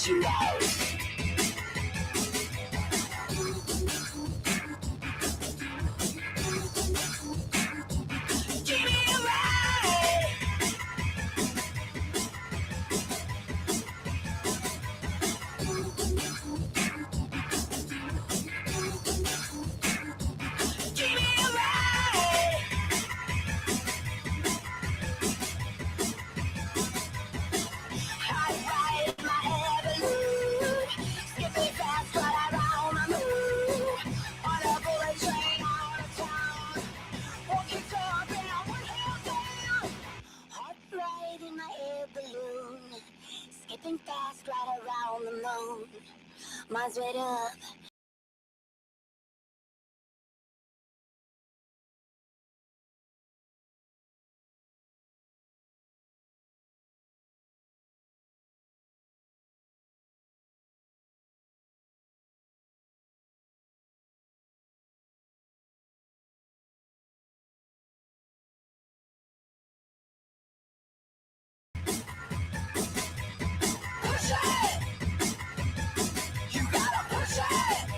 You out. Give me a ride. Give me a ride. I ride my air balloon, skipping fast right around the moon. On a bullet train out of town, walking tall down, one hill down. Hot ride in my air balloon, skipping fast right around the moon. Mine's right up. Push it! You gotta push it!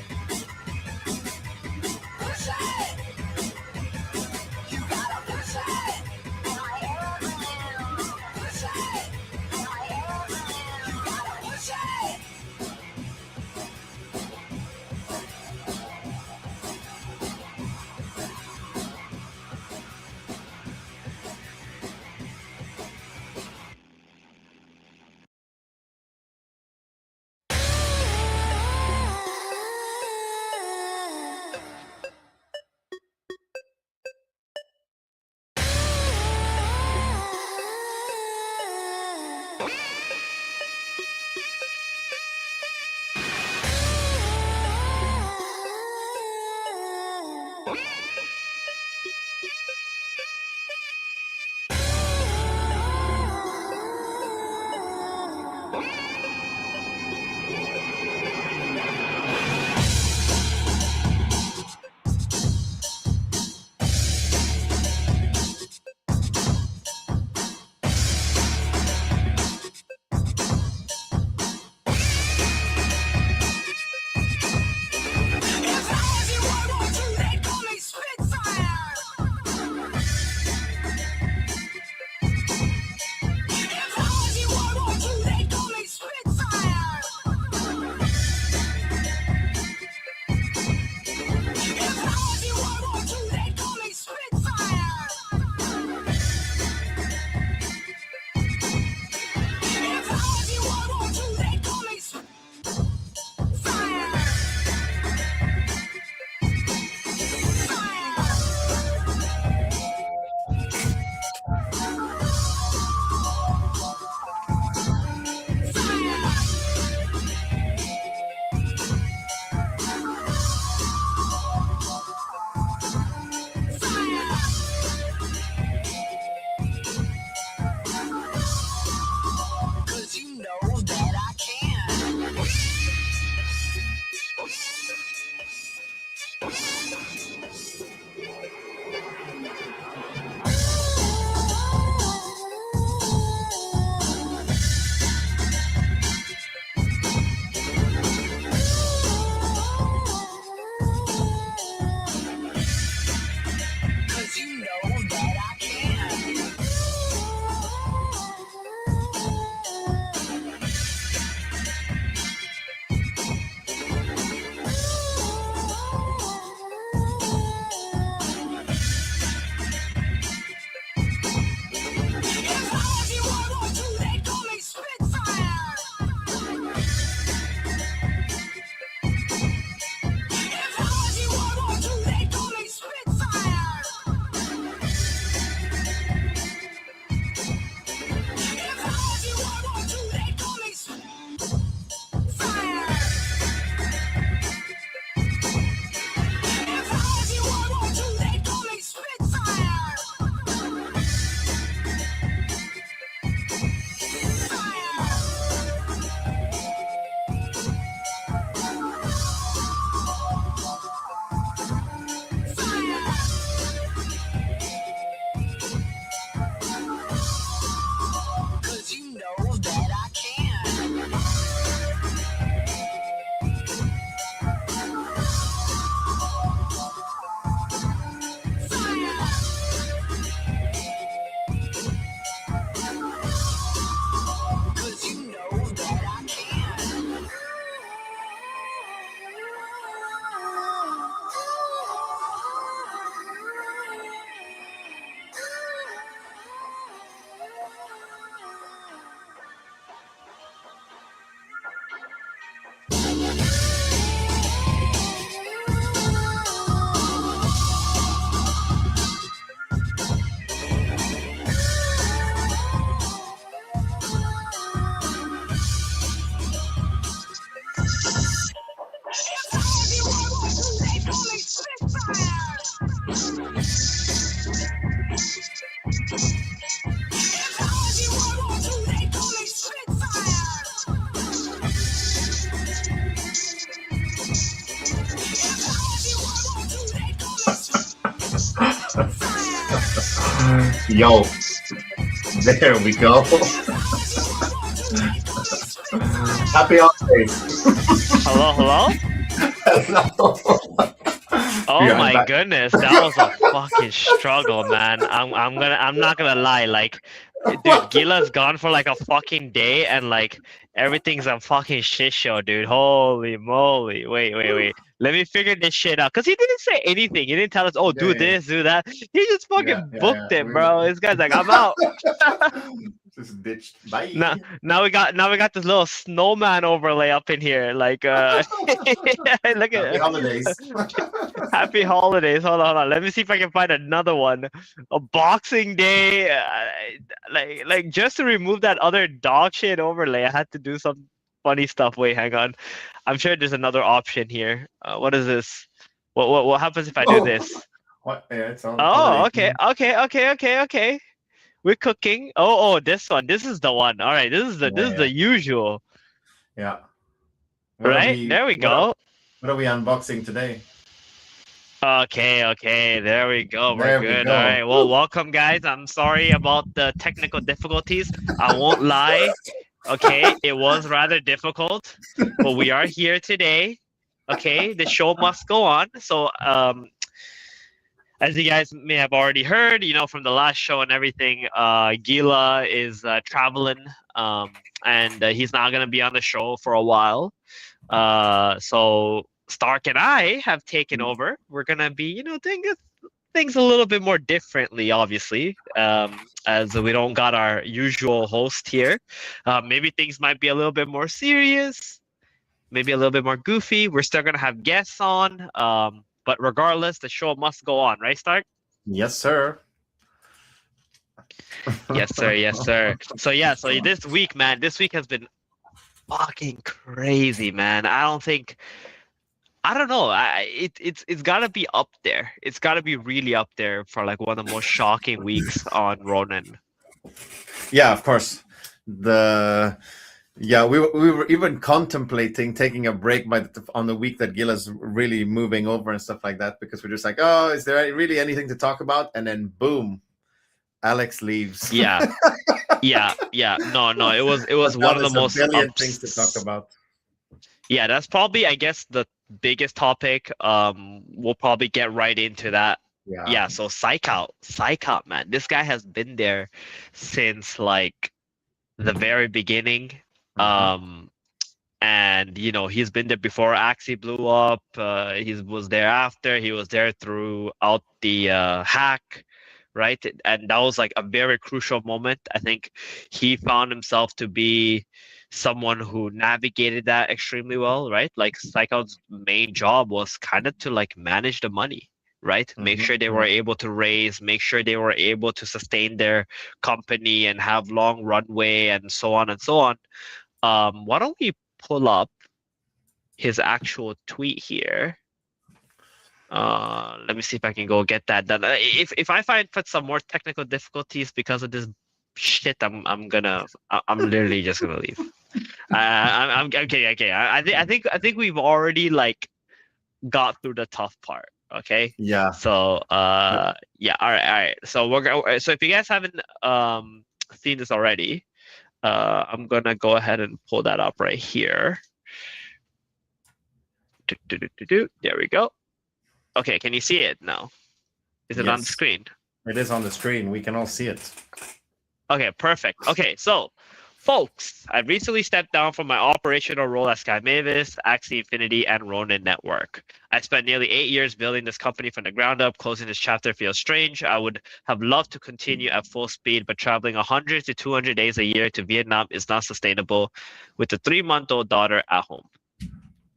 Yo, there we go. Happy holidays. Hello, hello? Oh Yeah, I'm my back. goodness, that was a fucking struggle, man. I'm not gonna lie, like, dude, Gila's gone for like a fucking day, and like everything's a fucking shit show, dude. Holy moly! Wait. Let me figure this shit out. Cause he didn't say anything. He didn't tell us, oh, Yeah, do yeah, this, do that. He just yeah, fucking yeah, booked yeah. it, bro. This guy's like, I'm out. Just ditched. Now, Bye. now we got this little snowman overlay up in here. Like, look Happy at holidays. Happy holidays. Hold on. Let me see if I can find another one. A Boxing Day. Like just to remove that other dog shit overlay, I had to do some funny stuff. Wait, hang on. I'm sure there's another option here. What is this? What happens if I do Oh, this? what? Yeah, it's on Oh, holiday. okay. We're cooking. Oh, this one. This is the one. All right, Yeah, this is yeah, the usual. yeah. What are Right? we? There we go. What are we unboxing today? Okay, there we go. We're There we good. All go. right. Well, welcome, guys. I'm sorry about the technical difficulties. I won't lie. Okay, it was rather difficult, but we are here today. Okay, the show must go on. So, as you guys may have already heard, from the last show and everything, Gila is traveling, and he's not gonna be on the show for a while. So Stark and I have taken over. We're gonna be, doing things a little bit more differently, obviously, as we don't got our usual host here. Maybe things might be a little bit more serious, maybe a little bit more goofy. We're still gonna have guests on, but regardless, the show must go on, right, Stark? Yes, sir. Yes, sir. So yeah, so this week, man, this week has been fucking crazy, man. I don't know. It's gotta be up there. It's gotta be really up there for like one of the most shocking weeks on Ronin. Yeah, of course. We were even contemplating taking a break on the week that Gila's really moving over and stuff like that, because we're just like, oh, is there really anything to talk about? And then boom, Alex leaves. Yeah. No. It was one of the most billion things to talk about. Yeah, that's probably, I guess, the biggest topic. We'll probably get right into that. Yeah. So Psych Out, man. This guy has been there since like the very beginning. And he's been there before Axie blew up. He was there after. He was there throughout the hack, right? And that was like a very crucial moment. I think he found himself to be someone who navigated that extremely well, right? Like Psycho's main job was kind of to like manage the money, right? Make sure they were able to raise, make sure they were able to sustain their company and have long runway and so on and so on. Why don't we pull up his actual tweet here? Let me see if I can go get that done. If I find some more technical difficulties because of this shit, I'm literally just gonna leave. I'm okay. I think we've already like got through the tough part. Okay. Yeah. So yeah. All right. So so if you guys haven't seen this already, I'm gonna go ahead and pull that up right here. There we go. Okay, can you see it now? Is it on the screen? It is on the screen. We can all see it. Okay, perfect. Okay, so folks, I recently stepped down from my operational role at Sky Mavis, Axie Infinity, and Ronin Network. I spent nearly 8 years building this company from the ground up. Closing this chapter feels strange. I would have loved to continue at full speed, but traveling 100 to 200 days a year to Vietnam is not sustainable with a 3-month-old daughter at home.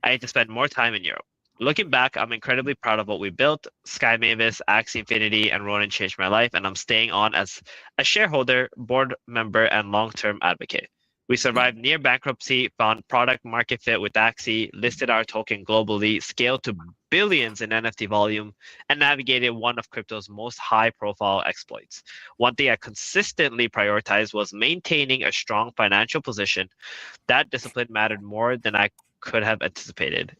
I need to spend more time in Europe. Looking back, I'm incredibly proud of what we built. Sky Mavis, Axie Infinity, and Ronin changed my life, and I'm staying on as a shareholder, board member, and long-term advocate. We survived near bankruptcy, found product market fit with Axie, listed our token globally, scaled to billions in NFT volume, and navigated one of crypto's most high-profile exploits. One thing I consistently prioritized was maintaining a strong financial position. That discipline mattered more than I could have anticipated.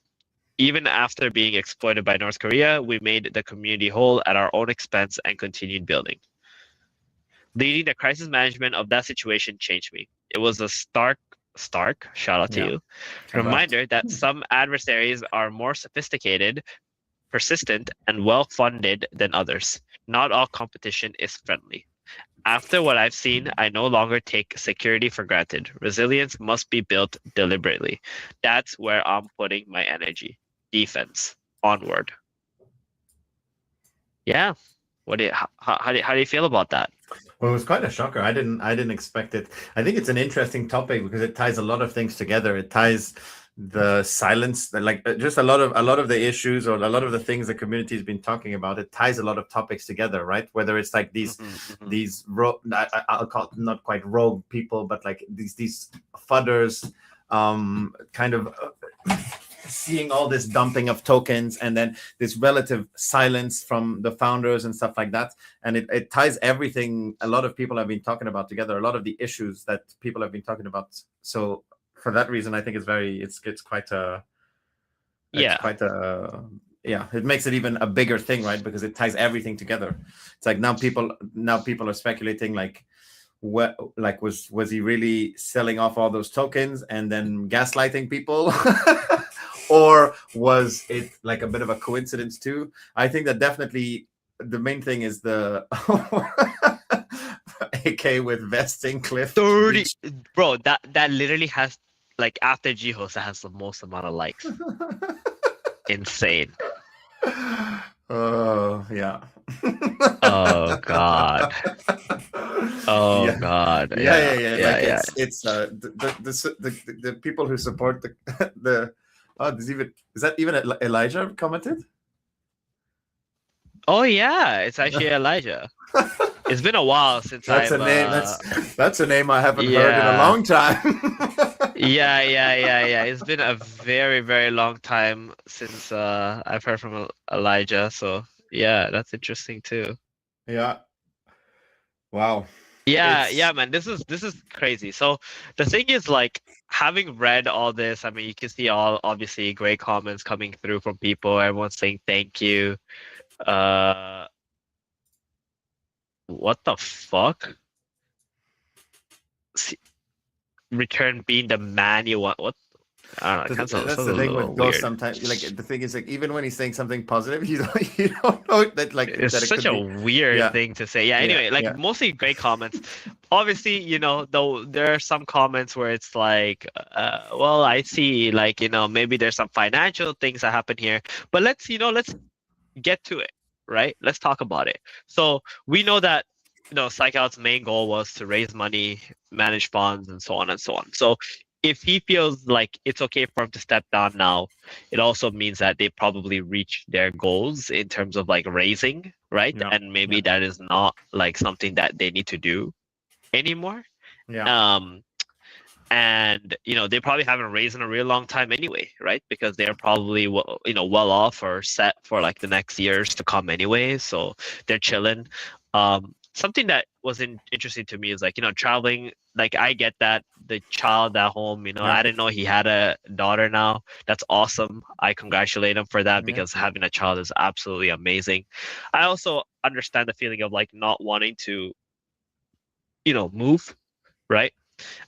Even after being exploited by North Korea, we made the community whole at our own expense and continued building. Leading the crisis management of that situation changed me. It was a stark, shout out to you, reminder that some adversaries are more sophisticated, persistent, and well-funded than others. Not all competition is friendly. After what I've seen, I no longer take security for granted. Resilience must be built deliberately. That's where I'm putting my energy. Defense. Onward. Yeah. How do you feel about that? Well, it was quite a shocker. I didn't expect it. I think it's an interesting topic because it ties a lot of things together. It ties the silence, like just a lot of the issues or a lot of the things the community has been talking about. It ties a lot of topics together, right? Whether it's like these I'll call it not quite rogue people, but like these fudders, kind of seeing all this dumping of tokens and then this relative silence from the founders and stuff like that. And it ties everything a lot of people have been talking about together, a lot of the issues that people have been talking about. So for that reason, I think it's quite a it makes it even a bigger thing, right? Because it ties everything together. It's like now people are speculating like, was he really selling off all those tokens and then gaslighting people? Or was it like a bit of a coincidence too? I think that definitely the main thing is the AK with vesting cliff 30, bro. That literally has, like, after Jihos, that has the most amount of likes. Insane. Oh yeah. Oh god. Oh god. Yeah. It's the people who support the is that even Elijah commented? Oh yeah, it's actually Elijah. It's been a while since that's a name. That's a name I haven't heard in a long time. Yeah. It's been a very, very long time since I've heard from Elijah. So yeah, that's interesting too. Yeah. Wow. Yeah, man. This is crazy. So the thing is, like, having read all this, I mean, you can see all obviously great comments coming through from people. Everyone's saying thank you. What the fuck? Return being the man you want. What? I don't know. That's the thing with Ghost. Sometimes, like, the thing is, like, even when he's saying something positive, you don't know that, like, it's that such a weird thing to say. Yeah. Anyway, mostly great comments. Obviously, though there are some comments where it's like, well, I see, like, maybe there's some financial things that happen here, but let's get to it, right? Let's talk about it. So we know that, Psychout's main goal was to raise money, manage funds, and so on and so on. So if he feels like it's okay for him to step down now, it also means that they probably reached their goals in terms of, like, raising, right? Yeah. And maybe that is not, like, something that they need to do anymore. Yeah. And they probably haven't raised in a real long time anyway, right? Because they're probably well off or set for, like, the next years to come anyway, so they're chilling. Something that was interesting to me is, like, traveling. Like, I get that the child at home, I didn't know he had a daughter now. That's awesome. I congratulate him for that, because having a child is absolutely amazing. I also understand the feeling of, like, not wanting to move, right?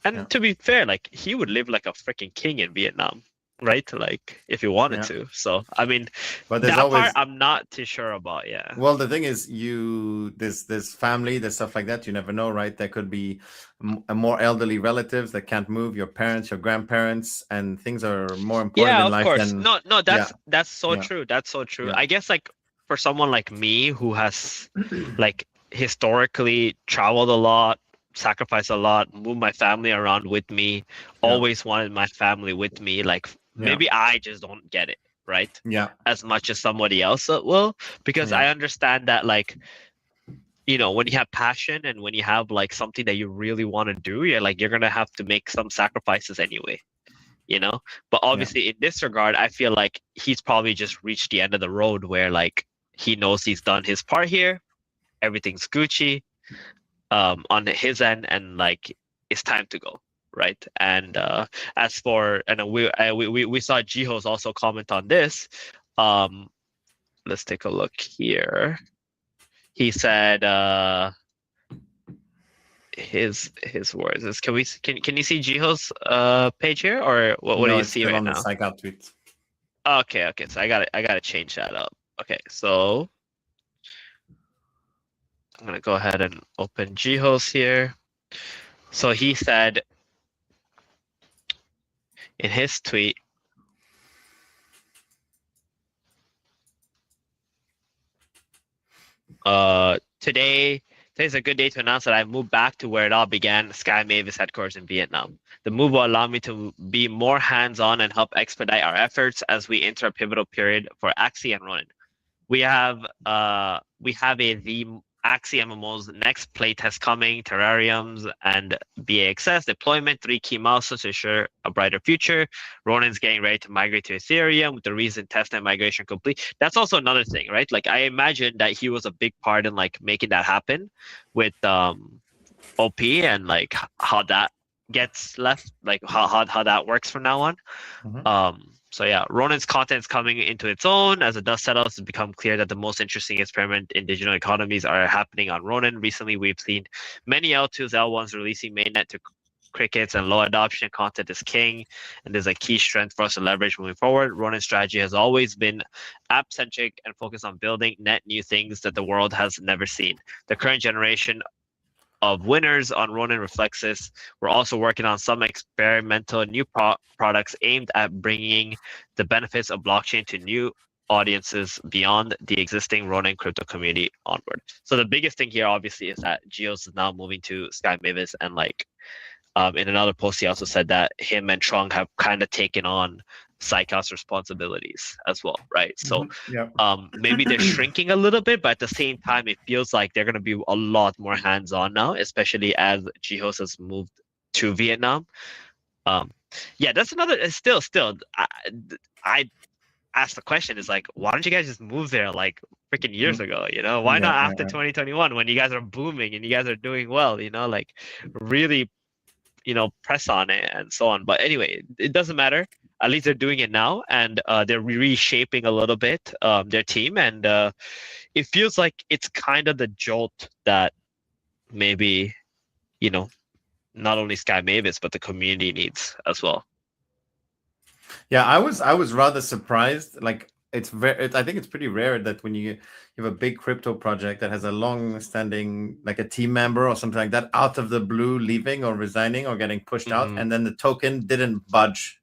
And to be fair, like, he would live like a freaking king in Vietnam, right? Like, if he wanted to. So I mean, but that part I'm not too sure about. Yeah. Well, the thing is, this family, there's stuff like that. You never know, right? There could be more elderly relatives that can't move. Your parents, your grandparents, and things are more important in life. Yeah, of course. No, that's so true. That's so true. I guess, like, for someone like me who has like historically traveled a lot, sacrificed a lot, moved my family around with me, always wanted my family with me, like, Maybe I just don't get it, right? Yeah. As much as somebody else will, because Yeah. I understand that, like, when you have passion and when you have like something that you really want to do, you're gonna have to make some sacrifices anyway, But obviously, in this regard, I feel like he's probably just reached the end of the road where like he knows he's done his part here, everything's Gucci, on his end, and like it's time to go, right? And as for we saw Jiho's also comment on this. Let's take a look here. He said his words is, can you see Jiho's page here, or what do No, you it's see still right on the now? psych out tweet. Okay, so I gotta change that up. Okay, so I'm gonna go ahead and open Jiho's here. So he said in his tweet, today's a good day to announce that I moved back to where it all began, Sky Mavis headquarters in Vietnam. The move will allow me to be more hands-on and help expedite our efforts as we enter a pivotal period for Axie and Ronin. We have the Axie MMO's next playtest coming, terrariums and BAXS deployment, 3 key milestones to ensure a brighter future. Ronin's getting ready to migrate to Ethereum with the recent testnet migration complete. That's also another thing, right? Like, I imagine that he was a big part in like making that happen with OP, and like how that gets left, like how that works from now on. So yeah, Ronin's content is coming into its own. As the dust settles, it's become clear that the most interesting experiment in digital economies are happening on Ronin. Recently, we've seen many L2s, L1s releasing mainnet to crickets, and low adoption content is king, and there's a key strength for us to leverage moving forward. Ronin's strategy has always been app-centric and focused on building net new things that the world has never seen. The current generation of winners on Ronin reflects this. We're also working on some experimental new products aimed at bringing the benefits of blockchain to new audiences beyond the existing Ronin crypto community onward. So the biggest thing here, obviously, is that Geos is now moving to Sky Mavis, and like in another post, he also said that him and Trung have kind of taken on Psychos responsibilities as well, right? So maybe they're shrinking a little bit, but at the same time, it feels like they're going to be a lot more hands-on now, especially as Jihos has moved to Vietnam. Yeah, that's another. Still, I asked the question is like, why don't you guys just move there like freaking years ago? Why not after 2021 when you guys are booming and you guys are doing well? Like really, press on it and so on. But anyway, it doesn't matter. At least they're doing it now, and they're reshaping a little bit their team, and it feels like it's kind of the jolt that maybe, not only Sky Mavis but the community needs as well. Yeah, I was rather surprised. Like, I think it's pretty rare that when you have a big crypto project that has a long-standing, like a team member or something like that, out of the blue leaving or resigning or getting pushed out, and then the token didn't budge.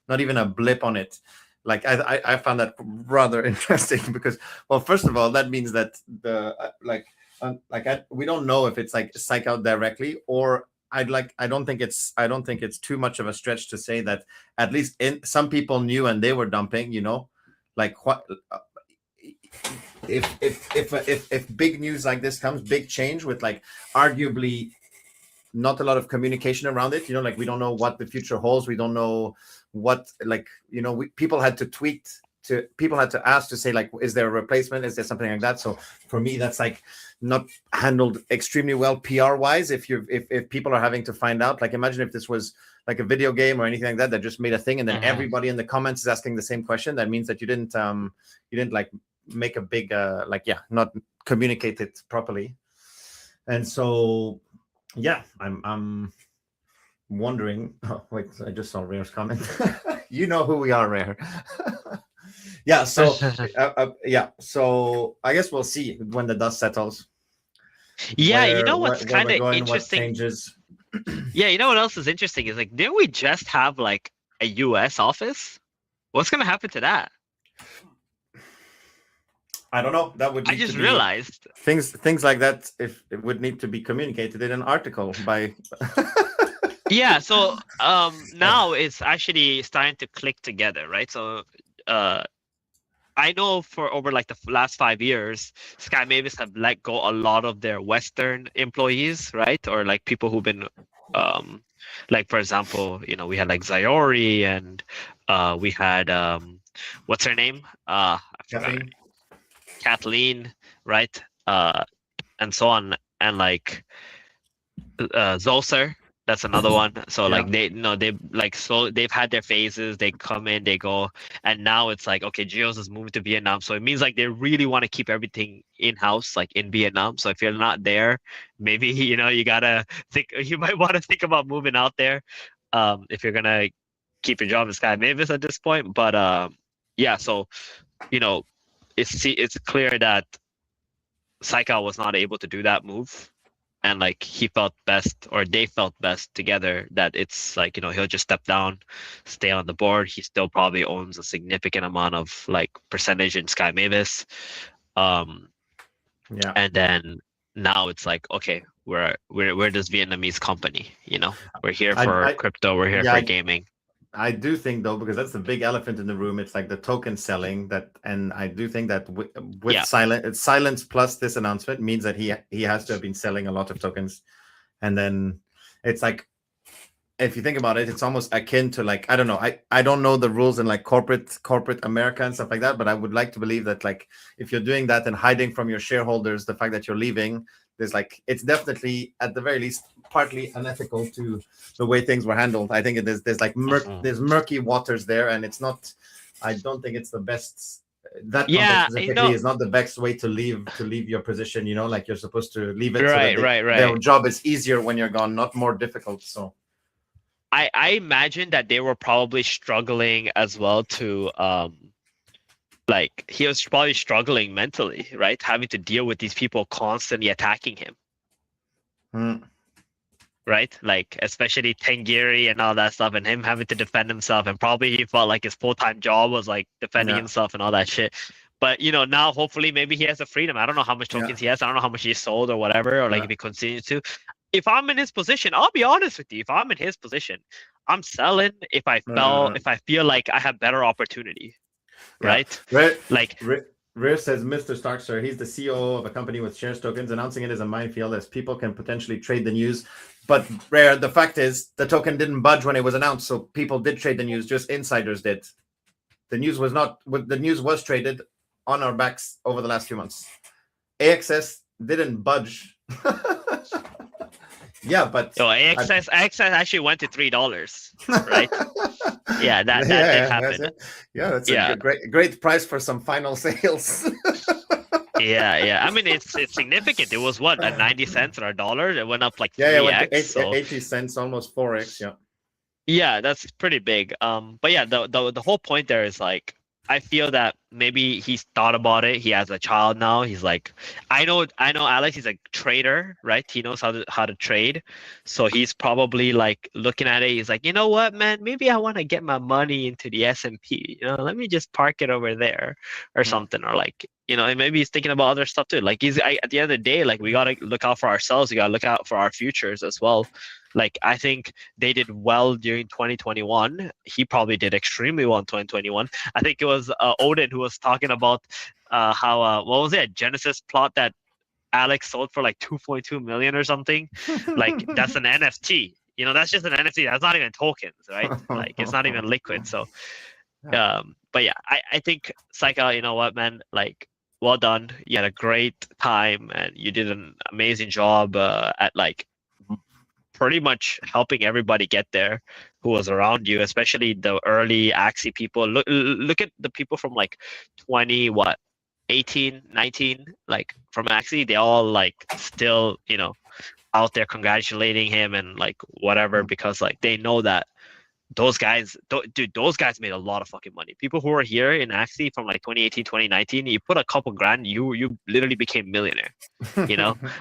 Not even a blip on it. Like, I found that rather interesting because, well, first of all, that means that we don't know if it's like psych out directly, or I don't think it's too much of a stretch to say that at least some people knew and they were dumping. Like, what if big news like this comes, big change with like arguably not a lot of communication around it, like we don't know what the future holds. We don't know what, like, people had to tweet to, people had to ask to say, like, is there a replacement? Is there something like that? So for me, that's like not handled extremely well PR wise. If people are having to find out, like, imagine if this was like a video game or anything like that just made a thing, and then everybody in the comments is asking the same question. That means that you didn't like make a big not communicate it properly. And so yeah, I'm wondering. Oh wait, I just saw Rare's comment. You know who we are, Rare. Yeah, so so I guess we'll see when the dust settles. Yeah, what's kind of interesting? What changes? Yeah, what else is interesting is, like, didn't we just have like a US office? What's gonna happen to that? I don't know. That would. I just realized things like that. If it would need to be communicated in an article by. Yeah, so now it's actually starting to click together, right? So uh I know for over like the last 5 years, Sky Mavis have let go a lot of their Western employees, right? Or like people who've been, um, like for example, we had like Zayori and we had what's her name? I forgot her Kathleen. name. Kathleen, right? And so on, and like Zolcer. That's another one. So Yeah. like they like so they've had their phases. They come in, they go, and now it's like okay, Geos is moving to Vietnam, so it means like they really want to keep everything in house, like in Vietnam. So if you're not there, maybe you gotta think. You might want to think about moving out there, if you're gonna keep your job in Sky Mavis at this point. But yeah, so you know, it's clear that Saika was not able to do that move, and like he felt best, or they felt best together, that it's like he'll just step down, stay on the board. He still probably owns a significant amount of like percentage in Sky Mavis, um Yeah. and then now it's like okay, we're this Vietnamese company, we're here for I crypto, we're here yeah, for gaming. I do think though, because that's the big elephant in the room. It's like the token selling that, and I do think that with Yeah. silence plus this announcement means that he has to have been selling a lot of tokens, and then it's like, if you think about it, it's almost akin to like, I don't know, I don't know the rules in like corporate America and stuff like that, but I would like to believe that like if you're doing that and hiding from your shareholders the fact that you're leaving, there's like, it's definitely at the very least partly unethical to the way things were handled. I think there's like there's murky waters there, and it's not. I don't think it's the best. That context Yeah, specifically is not the best way to leave your position. Like you're supposed to leave it so that their right. job is easier when you're gone, not more difficult. So. I imagine that they were probably struggling as well to like he was probably struggling mentally, right? Having to deal with these people constantly attacking him, Mm. right? Like especially Tengiri and all that stuff, and him having to defend himself, and probably he felt like his full-time job was like defending Yeah. himself and all that shit. But now hopefully maybe he has the freedom. I don't know how much tokens he has. I don't know how much he sold or whatever, or like if he continues to. If I'm in his position, I'll be honest with you. If I'm in his position, I'm selling if I feel like I have better opportunity, right? Like Rare says, Mr. Starkster, he's the CEO of a company with shares tokens. Announcing it is a minefield as people can potentially trade the news. But Rare, the fact is the token didn't budge when it was announced, so people did trade the news, just insiders did. The news was traded on our backs over the last few months. AXS didn't budge. Yeah, but AXS actually went to $3, right? Yeah, that did happen. That's a great price for some final sales. Yeah. I mean, it's significant. It was what, at 90 cents or $1? It went up like 3x. 80, 80 cents, almost 4x. Yeah. Yeah, that's pretty big. But yeah, the whole point there is like I feel that maybe he's thought about it. He has a child now. He's like, I know Alex, he's a trader, right? He knows how to trade. So he's probably like looking at it. He's like, you know what, man? Maybe I want to get my money into the S&P. Let me just park it over there or something. Or like, and maybe he's thinking about other stuff too. Like at the end of the day, like we gotta look out for ourselves. We gotta look out for our futures as well. Like I think they did well during 2021. He probably did extremely well in 2021. I think it was Odin who was talking about how what was it, Genesis plot that Alex sold for like 2.2 million or something. Like that's an NFT. That's just an NFT. That's not even tokens, right? Like it's not even liquid. So, but yeah, I think Saika, you know what, man? Like, well done. You had a great time and you did an amazing job at like pretty much helping everybody get there who was around you, especially the early Axie people. Look at the people from like 18, 19, like from Axie. They all like still, out there congratulating him and like whatever, because like they know that those guys made a lot of fucking money. People who were here in Axie from like 2018, 2019, you put a couple grand, you literally became millionaire,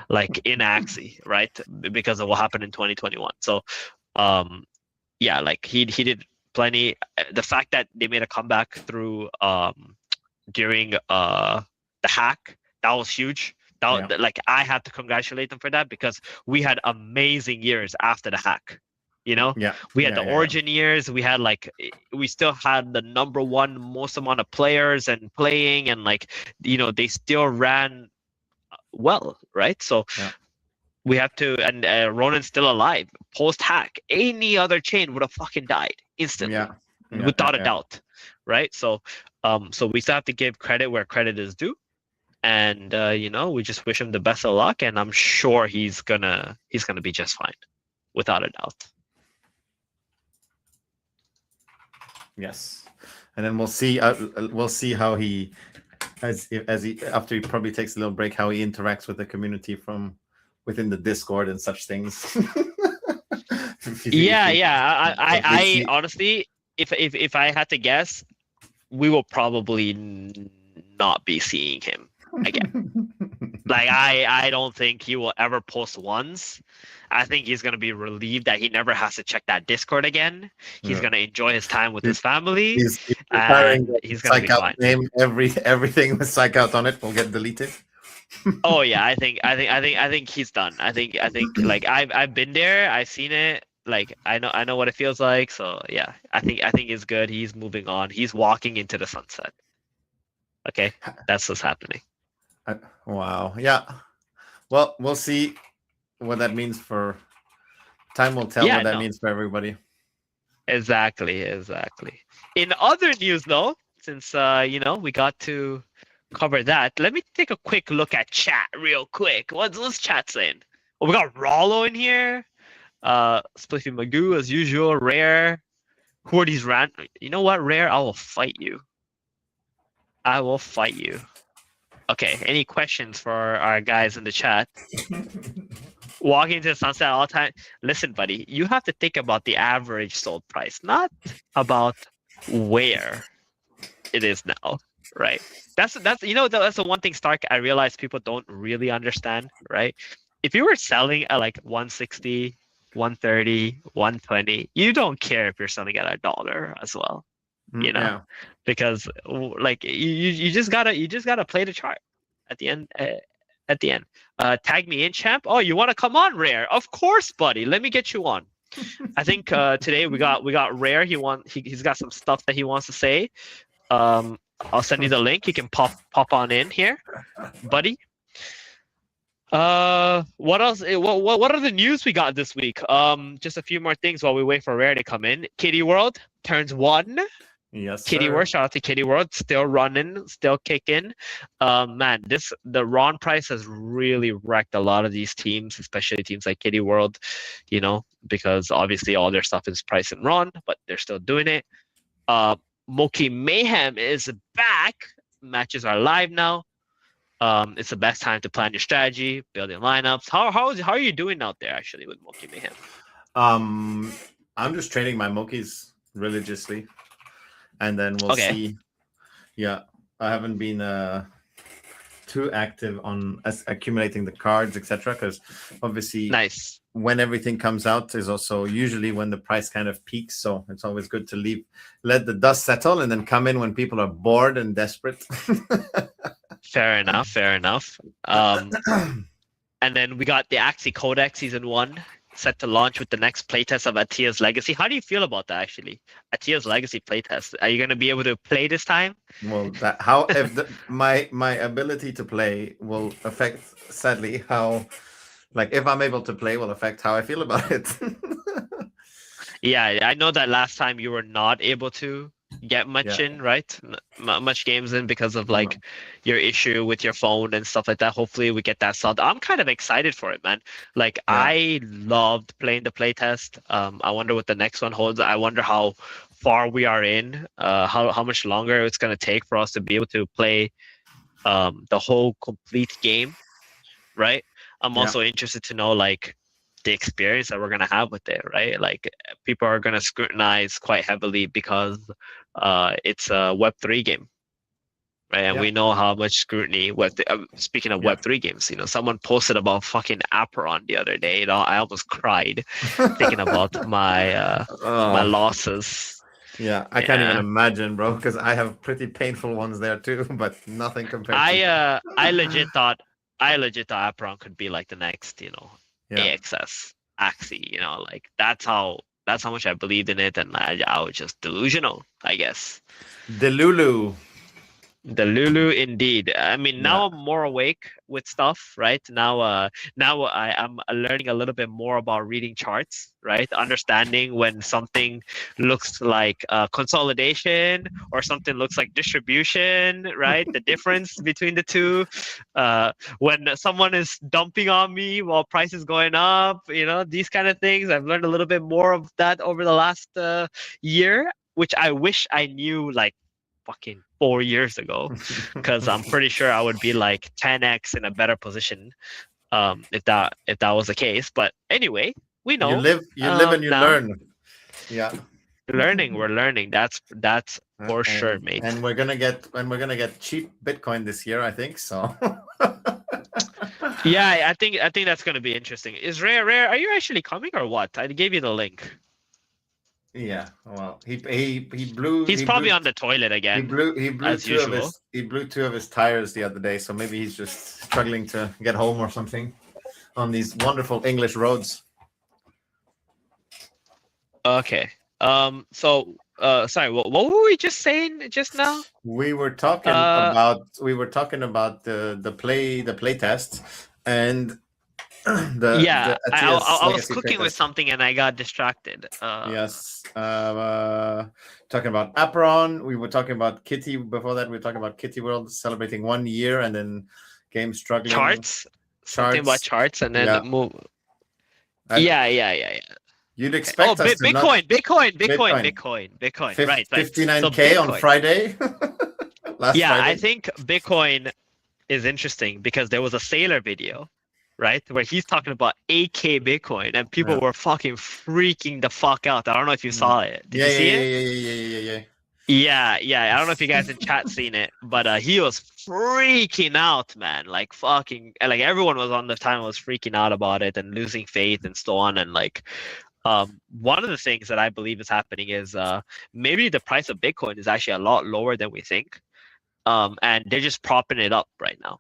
like in Axie, right? Because of what happened in 2021. So, yeah, like he did plenty. The fact that they made a comeback through during the hack, that was huge. Like I have to congratulate them for that, because we had amazing years after the hack. You know, Yeah. we had Yeah. the Yeah. origin years. We had we still had the number one most amount of players and playing, and they still ran well, right? So Yeah. we have to, and Ronin's still alive. Post hack, any other chain would have fucking died instantly, Yeah. Yeah. Yeah. without a Yeah. doubt, right? So we still have to give credit where credit is due, and we just wish him the best of luck, and I'm sure he's gonna be just fine, without a doubt. Yes. And then we'll see. We'll see how he, as he after he probably takes a little break, how he interacts with the community from within the Discord and such things. Yeah, If yeah. we I see, honestly, if I had to guess, we will probably not be seeing him again. Like I don't think he will ever post once. I think he's gonna be relieved that he never has to check that Discord again. He's Yeah. gonna enjoy his time with He- his family, he's retiring and the he's gonna be psych out fine. name. Everything with psych out on it will get deleted. Oh yeah, I think he's done. I think like I've been there. I've seen it. Like I know what it feels like. So yeah, I think it's good. He's moving on. He's walking into the sunset. Okay, that's what's happening. Wow. Yeah. Well, we'll see what that means for. Time will tell Yeah, what that no, means for everybody. exactly. In other news, though, since we got to cover that, let me take a quick look at chat real quick. What's chat saying? Oh, we got Rollo in here. Spliffy Magoo as usual. Rare. Who are these You know what, Rare? I will fight you. I will fight you. Okay. Any questions for our guys in the chat? Walking into the sunset all the time. Listen, buddy, you have to think about the average sold price, not about where it is now, right? That's that's the one thing, Stark, I realize people don't really understand, right? If you were selling at like 160, 130, 120, you don't care if you're selling at $1 as well, Yeah. because like you just gotta play the chart at the end. At the end, tag me in, champ. Oh, you want to come on, Rare? Of course, buddy. Let me get you on. I think today we got Rare. He's got some stuff that he wants to say. I'll send you the link. You can pop on in here, buddy. What else? What are the news we got this week? Just a few more things while we wait for Rare to come in. Kitty World turns 1. Yes, Kitty sir. World, shout out to Kitty World, still running, still kicking. Man, the Ron price has really wrecked a lot of these teams, especially teams like Kitty World, because obviously all their stuff is priced in Ron, but they're still doing it. Moki Mayhem is back. Matches are live now. It's the best time to plan your strategy, building lineups. How are you doing out there actually with Moki Mayhem? I'm just trading my Mokis religiously, and then we'll see. Yeah, I haven't been too active on accumulating the cards, etc. Because obviously, nice. When everything comes out is also usually when the price kind of peaks. So it's always good to let the dust settle, and then come in when people are bored and desperate. Fair enough. And then we got the Axie Codex Season 1 set to launch with the next playtest of Atia's Legacy. How do you feel about that, actually? Atia's Legacy playtest. Are you going to be able to play this time? Well, my ability to play will affect, sadly, how, like, if I'm able to play, will affect how I feel about it. Yeah, I know that last time you were not able to get much in, right? Much games in because of your issue with your phone and stuff like that. Hopefully we get that solved. I'm kind of excited for it, man. Like I loved playing the playtest. I wonder what the next one holds. I wonder how far we are in, how much longer it's going to take for us to be able to play the whole complete game, right? I'm also interested to know the experience that we're going to have with it, right? Like people are going to scrutinize quite heavily because it's a Web3 game, right? And we know how much scrutiny speaking of Web3 games, someone posted about fucking Aperon the other day. I almost cried thinking about my my losses. Yeah, I can't even imagine, bro, because I have pretty painful ones there too, but nothing compared to I legit thought Aperon could be like the next, AXS Axie, like that's how That's how much I believed in it, and I was just delusional, I guess. The Lulu. The Lulu, indeed. I mean, Yeah. now I'm more awake with stuff, right? Now I'm learning a little bit more about reading charts, right? Understanding when something looks like consolidation or something looks like distribution, right? The difference between the two. When someone is dumping on me while price is going up, these kind of things. I've learned a little bit more of that over the last year, which I wish I knew like fucking 4 years ago, because I'm pretty sure I would be like 10x in a better position, if that was the case. But anyway, we You know live and you now. learn. Yeah. We're learning. That's for sure, mate. And we're gonna get cheap Bitcoin this year, I think. So Yeah, I think that's gonna be interesting. Is Rare? Are you actually coming or what? I gave you the link. yeah. Well, he blew He's he probably blew on the toilet again, he blew as usual. he blew two of his tires the other day, so maybe he's just struggling to get home or something on these wonderful English roads. Okay. So, sorry. What were we just saying just now? We were talking about the play test and Yeah, the I, I, Atias I was legacy play cooking with test. something and I got distracted. Yes. Talking about Aperon. We were talking about Kitty before that. We were talking about Kitty World celebrating 1 year and then game struggling. Charts, something about charts, and then Yeah. move. And Yeah. you'd expect us to not Bitcoin. Right. 59K So on Bitcoin. Friday. Last Yeah, Friday. I think Bitcoin is interesting because there was a Sailor video, right, where he's talking about 8K Bitcoin, and people were fucking freaking the fuck out. I don't know if you saw it. Did you see it? Yeah. Yeah. I don't know if you guys in chat seen it, but he was freaking out, man. Like fucking, like everyone was on the time was freaking out about it and losing faith and so on. And like, one of the things that I believe is happening is maybe the price of Bitcoin is actually a lot lower than we think. And they're just propping it up right now,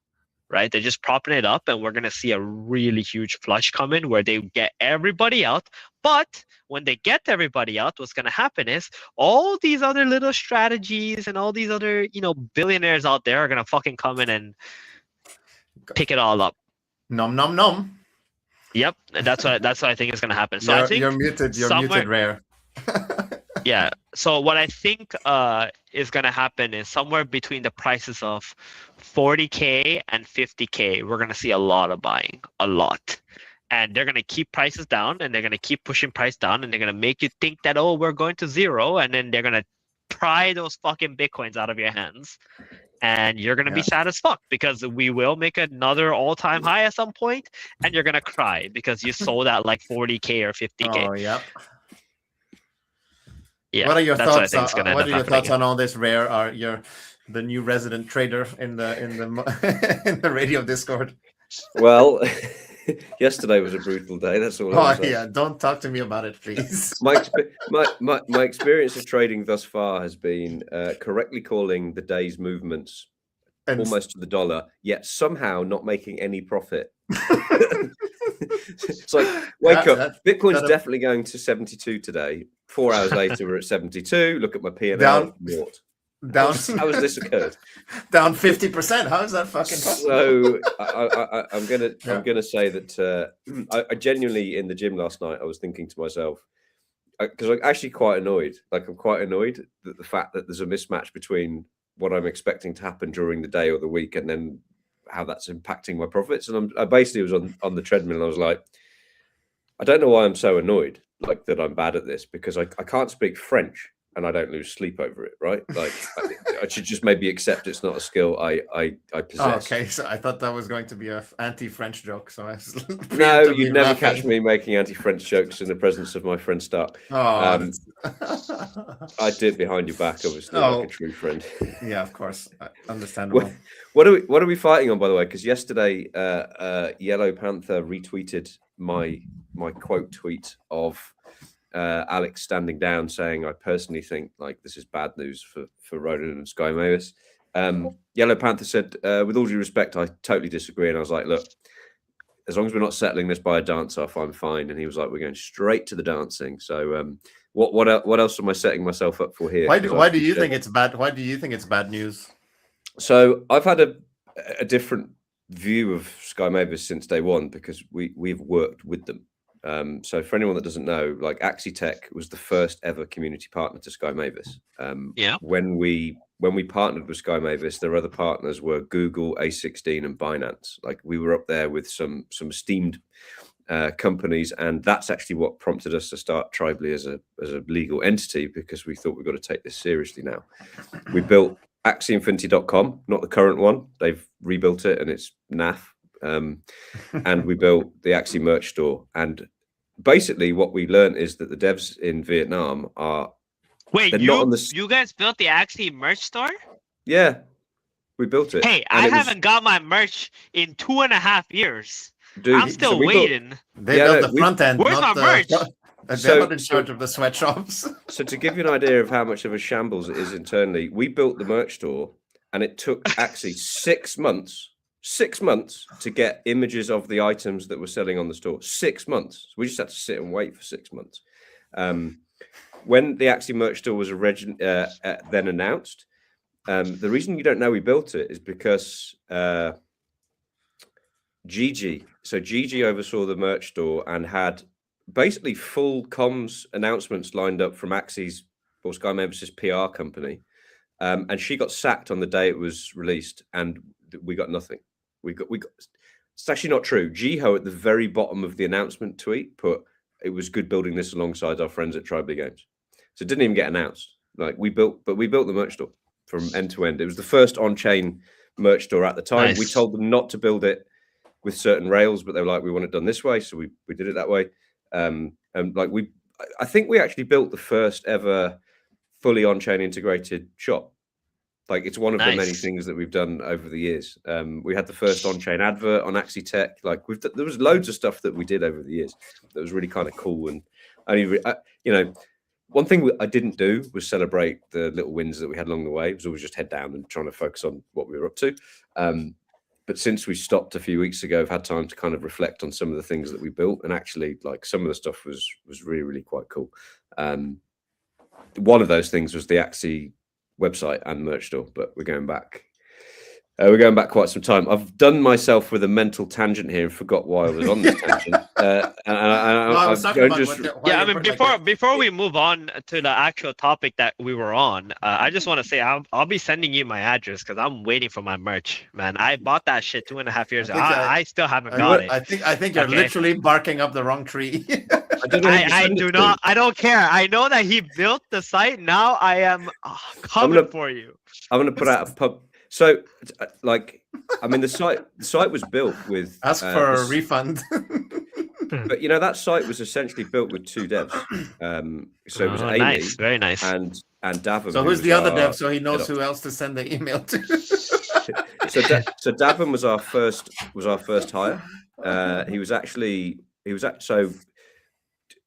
right? They're just propping it up, and we're gonna see a really huge flush coming where they get everybody out. But when they get everybody out, what's gonna happen is all these other little strategies and all these other, billionaires out there are gonna fucking come in and pick it all up. Nom nom nom. Yep, and that's what I think is gonna happen. So I think you're muted. You're muted, Rare. Yeah. So what I think is going to happen is somewhere between the prices of 40K and 50K, we're going to see a lot of buying, a lot. And they're going to keep prices down, and they're going to keep pushing price down, and they're going to make you think that, oh, we're going to zero, and then they're going to pry those fucking Bitcoins out of your hands. And you're going to be sad as fuck because we will make another all-time high at some point, and you're going to cry because you sold at like 40K or 50K. Oh, yep. Yeah, what are your that's thoughts? What What are your thoughts on all this, Rare? You're the new resident trader in the in the radio Discord. Well, yesterday was a brutal day. That's all. Oh yeah, don't talk to me about it, please. My experience of trading thus far has been correctly calling the day's movements almost to the dollar, yet somehow not making any profit. It's like, wake up. Bitcoin's definitely going to 72 today. 4 hours later, we're at 72. Look at my P&L. Down. How has this occurred? Down 50%. How is that fucking possible? So I'm gonna say that I genuinely, in the gym last night, I was thinking to myself, because I'm actually quite annoyed. Like, I'm quite annoyed that the fact that there's a mismatch between what I'm expecting to happen during the day or the week and then how that's impacting my profits. And I basically was on the treadmill and I was like, I don't know why I'm so annoyed, like, that I'm bad at this, because I can't speak French and I don't lose sleep over it, right? Like, I should just maybe accept it's not a skill I possess. Oh, okay, so I thought that was going to be an anti-French joke. So I was no, you'd never catch me making anti-French jokes in the presence of my friend Stark. Oh, I did behind your back, obviously, like a true friend. Yeah, of course, understandable. What are we fighting on, by the way? Because yesterday, Yellow Panther retweeted my quote tweet of Alex standing down, saying, "I personally think like this is bad news for Ronin and Sky Mavis." Yellow Panther said, "With all due respect, I totally disagree." And I was like, "Look, as long as we're not settling this by a dance off, I'm fine. And he was like, we're going straight to the dancing. So what else am I setting myself up for here? Why do you think it's bad? Why do you think it's bad news? So I've had a different view of Sky Mavis since day one, because we've worked with them. So for anyone that doesn't know, like AxiTech was the first ever community partner to Sky Mavis. When we partnered with Sky Mavis, their other partners were Google, A16, and Binance. Like, we were up there with some esteemed companies, and that's actually what prompted us to start Tribely as a legal entity, because we thought we've got to take this seriously now. We built AxiInfinity.com, not the current one. They've rebuilt it and it's naff. And we built the Axie merch store. And basically what we learned is that the devs in Vietnam are... Wait, you guys built the Axie merch store? Yeah, we built it. Hey, I haven't got my merch in 2.5 years. Dude, I'm still waiting. They built the front end. Where's my merch? They're not in charge of the sweatshops. So to give you an idea of how much of a shambles it is internally, we built the merch store, and it took actually 6 months to get images of the items that were selling on the store. 6 months. So we just had to sit and wait for 6 months. When the Axie merch store was then announced, the reason you don't know we built it is because Gigi oversaw the merch store and had basically full comms announcements lined up from Axie's or Sky Mavis's PR company, and she got sacked on the day it was released, and we got nothing. We got. It's actually not true. Jiho at the very bottom of the announcement tweet put, "It was good building this alongside our friends at Tribely Games." So it didn't even get announced. Like, we built the merch store from end to end. It was the first on-chain merch store at the time. Nice. We told them not to build it with certain rails, but they were like, "We want it done this way," so we did it that way. And like, I think we actually built the first ever fully on-chain integrated shop. Like, it's one of the many things that we've done over the years. We had the first on-chain advert on AxiTech. Like, there was loads of stuff that we did over the years that was really kind of cool. And one thing I didn't do was celebrate the little wins that we had along the way. It was always just head down and trying to focus on what we were up to. But since we stopped a few weeks ago, I've had time to kind of reflect on some of the things that we built, and actually, like, some of the stuff was really, really quite cool. One of those things was the Axie website and merch store, but we're going back. We're going back quite some time. I've done myself with a mental tangent here and forgot why I was on this tangent. Before we move on to the actual topic that we were on, I just want to say I'll be sending you my address because I'm waiting for my merch, man. I bought that shit 2.5 years ago. I still haven't got it. I think you're literally barking up the wrong tree. I don't care. I know that he built the site. Now I am coming for you. I'm gonna put out a pub. So, like, I mean, the site was built with... Ask for a refund. But, that site was essentially built with 2 devs. So it was Amy. Nice. Very nice. And Davin. So who's the other dev, so he knows who else to send the email to? So Davin was our first hire. So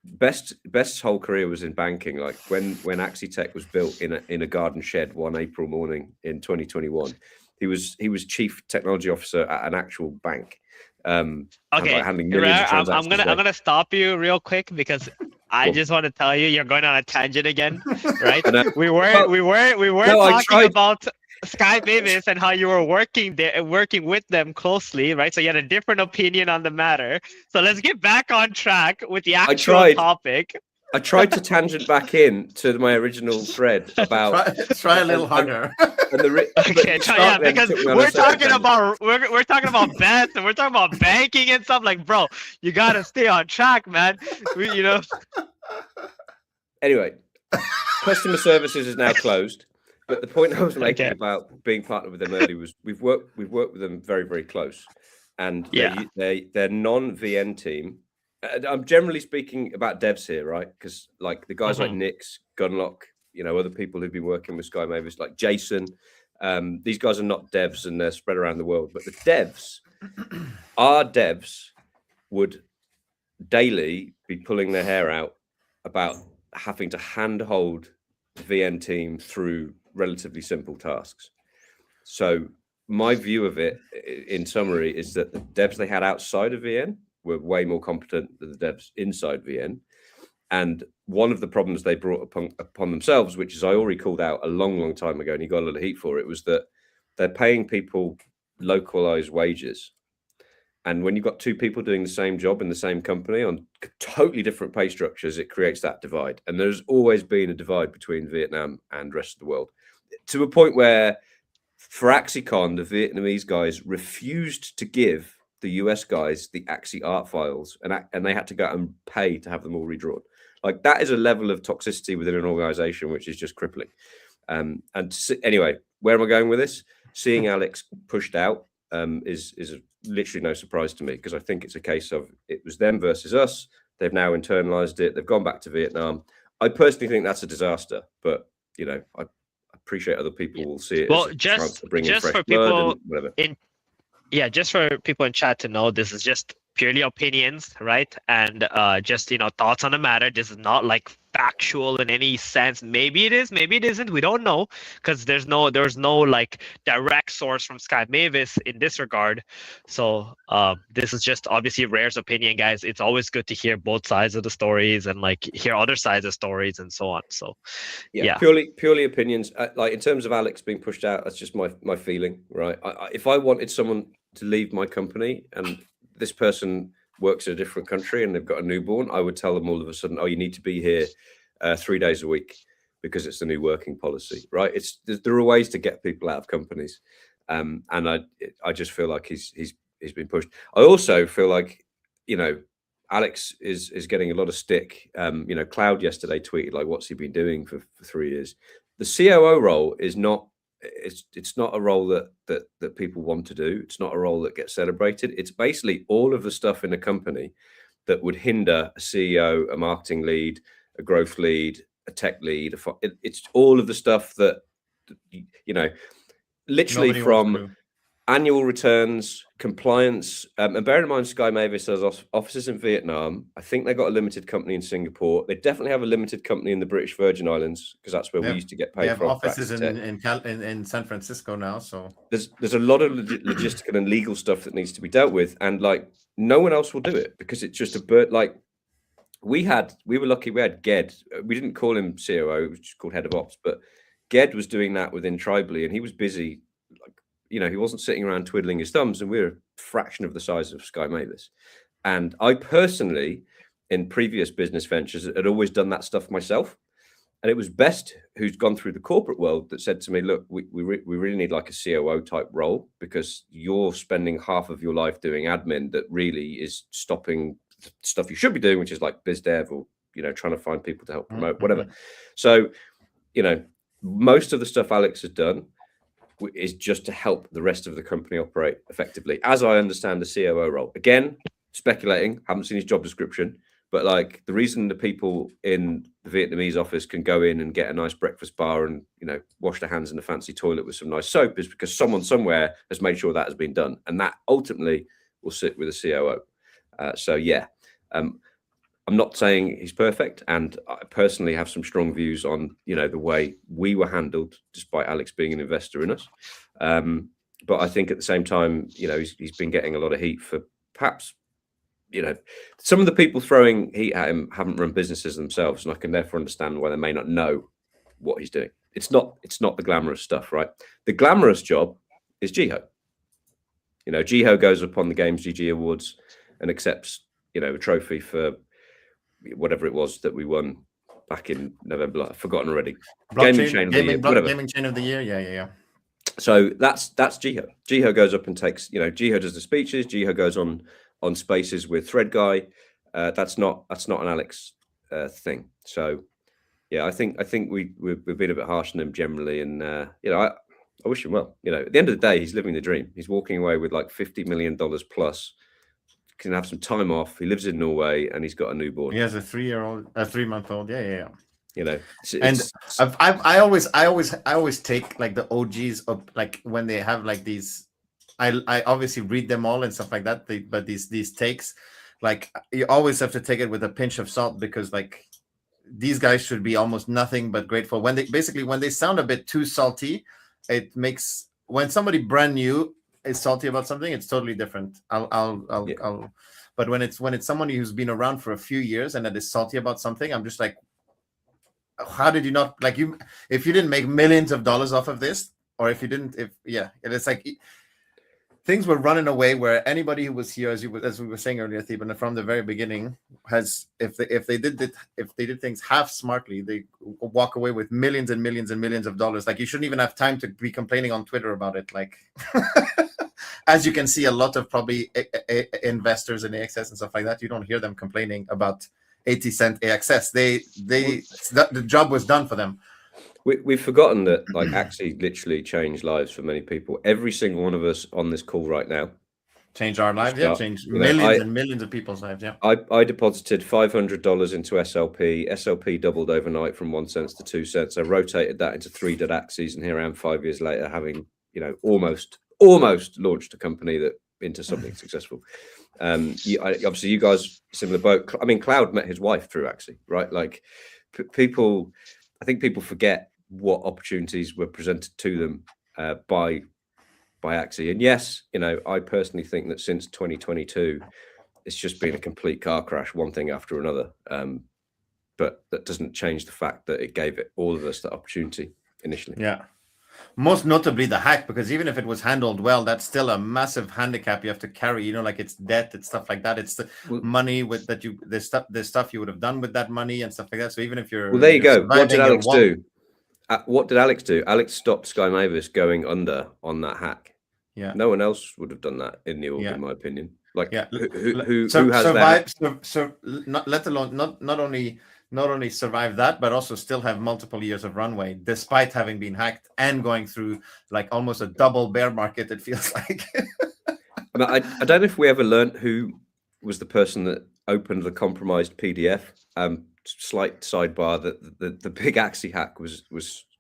Best's whole career was in banking. Like, when AxiTech was built in a garden shed one April morning in 2021, he was chief technology officer at an actual bank. Okay, handling millions of transactions. I'm gonna stop you real quick because I just want to tell you you're going on a tangent again, right? we were talking about Sky Mavis and how you were working with them closely, right? So you had a different opinion on the matter. So let's get back on track with the actual topic. I tried to tangent back in to my original thread about try a little harder. Because we're talking about bets and we're talking about banking and stuff. Like, bro, you gotta stay on track, man. Anyway, customer services is now closed. But the point I was making about being partnered with them early was we've worked with them very, very close, and their non-VN team. I'm generally speaking about devs here, right? Because, like, the guys like Nix, Gunlock, other people who've been working with Sky Mavis, like Jason, these guys are not devs and they're spread around the world. But the devs, our devs, would daily be pulling their hair out about having to handhold the VN team through relatively simple tasks. So my view of it, in summary, is that the devs they had outside of VN were way more competent than the devs inside VN. And one of the problems they brought upon themselves, which is I already called out a long time ago, and he got a lot of heat for it, was that they're paying people localized wages. And when you've got two people doing the same job in the same company on totally different pay structures, it creates that divide. And there's always been a divide between Vietnam and the rest of the world, to a point where for AxiCon, the Vietnamese guys refused to give the US guys the Axie art files, and they had to go and pay to have them all redrawn. Like, that is a level of toxicity within an organization which is just crippling. Anyway, where am I going with this? Seeing Alex pushed out is literally no surprise to me, because I think it's a case of it was them versus us. They've now internalized it. They've gone back to Vietnam. I personally think that's a disaster, but you know, I appreciate other people will see it. Well, as a chance to bring in fresh for blood people and whatever. just for people in chat to know, this is just purely opinions, right? And just, you know, thoughts on the matter. This is not like factual in any sense. Maybe it is, maybe it isn't. We don't know, because there's no like direct source from Sky Mavis in this regard. So this is just obviously Rare's opinion, guys. It's always good to hear both sides of the stories and like hear other sides of stories and so on. So yeah. purely opinions. Like, in terms of Alex being pushed out, that's just my feeling, right? If I wanted someone to leave my company and this person works in a different country and they've got a newborn, I would tell them all of a sudden, oh, you need to be here 3 days a week because it's the new working policy, right? There are ways to get people out of companies, and I just feel like he's been pushed. I also feel like, you know, Alex is getting a lot of stick. You know, Cloud yesterday tweeted like, what's he been doing for 3 years? The COO role is not. It's not a role that people want to do. It's not a role that gets celebrated. It's basically all of the stuff in a company that would hinder a CEO, a marketing lead, a growth lead, a tech lead. It's all of the stuff that, you know, literally Nobody from annual returns, compliance, and bear in mind, Sky Mavis has offices in Vietnam. I think they've got a limited company in Singapore. They definitely have a limited company in the British Virgin Islands, because that's where we used to get paid. They have from offices in San Francisco now. So there's a lot of logistical and legal stuff that needs to be dealt with, and like no one else will do it because it's just a bird. Like we were lucky we had Ged. We didn't call him COO, which is called head of ops, but Ged was doing that within Tribally, and he was busy. Like, you know, he wasn't sitting around twiddling his thumbs, and we're a fraction of the size of Sky Mavis. And I personally, in previous business ventures, had always done that stuff myself. And it was Best, who's gone through the corporate world, that said to me, look, we really need like a COO type role, because you're spending half of your life doing admin that really is stopping stuff you should be doing, which is like biz dev, or, you know, trying to find people to help promote, whatever. So, you know, most of the stuff Alex has done is just to help the rest of the company operate effectively, as I understand the COO role. Again, speculating, haven't seen his job description, but like the reason the people in the Vietnamese office can go in and get a nice breakfast bar and, you know, wash their hands in a fancy toilet with some nice soap is because someone somewhere has made sure that has been done, and that ultimately will sit with a COO. So yeah, I'm not saying he's perfect, and I personally have some strong views on, you know, the way we were handled, despite Alex being an investor in us. But I think at the same time, you know, he's been getting a lot of heat for perhaps, you know, some of the people throwing heat at him haven't run businesses themselves, and I can therefore understand why they may not know what he's doing. It's not the glamorous stuff, right? The glamorous job is Jiho. You know, Jiho goes up on the Games GG Awards and accepts, you know, a trophy for whatever it was that we won back in November. I've forgotten already. Gaming Chain of the Year. Yeah. So that's Jiho. Jiho goes up and takes, you know, Jiho does the speeches. Jiho goes on spaces with Thread Guy. That's not an Alex thing. So yeah, I think we've been a bit harsh on him generally, and you know, I wish him well. You know, at the end of the day, he's living the dream. He's walking away with like $50 million plus. Can have some time off. He lives in Norway and he's got a newborn. He has a 3-month-old. Yeah. You know, I always take like the OGs of, like, when they have like these. I obviously read them all and stuff like that. But these takes, like, you always have to take it with a pinch of salt, because like these guys should be almost nothing but grateful. When they sound a bit too salty, it makes when somebody brand new is salty about something, it's totally different. I'll but when it's somebody who's been around for a few years and that is salty about something, I'm just like, how did you not, like, you, if you didn't make millions of dollars off of this, or if you didn't, and it's like things were running away where anybody who was here, as we were saying earlier, Theban, from the very beginning, has, if they did things half smartly, they walk away with millions and millions and millions of dollars. Like, you shouldn't even have time to be complaining on Twitter about it. Like, as you can see, a lot of probably investors in AXS and stuff like that, you don't hear them complaining about 80-cent AXS. The job was done for them. We've forgotten that, like, Axie literally changed lives for many people. Every single one of us on this call right now changed our lives. Yeah, changed millions and millions of people's lives. Yeah. I deposited $500 into SLP. SLP doubled overnight from 1 cent to 2 cents. I rotated that into 3 dead Axies, and here I am 5 years later, having, almost launched a company that into something successful. Obviously, you guys, similar boat. I mean, Cloud met his wife through Axie, right? Like, people, I think people forget what opportunities were presented to them by Axie. And yes, I personally think that since 2022, it's just been a complete car crash, one thing after another. But that doesn't change the fact that it gave all of us that opportunity initially. Yeah. Most notably the hack, because even if it was handled well, that's still a massive handicap you have to carry. Like, it's debt, it's stuff like that. It's the money with that there's stuff you would have done with that money and stuff like that. So even if you're there you go. What did Alex do? What did Alex do? Alex stopped Sky Mavis going under on that hack. Yeah, no one else would have done that in the org, in my opinion. Like, who has survived? So let alone not only survive that, but also still have multiple years of runway, despite having been hacked and going through like almost a double bear market. It feels like. I don't know if we ever learned who was the person that opened the compromised PDF. Slight sidebar: that the big Axie hack was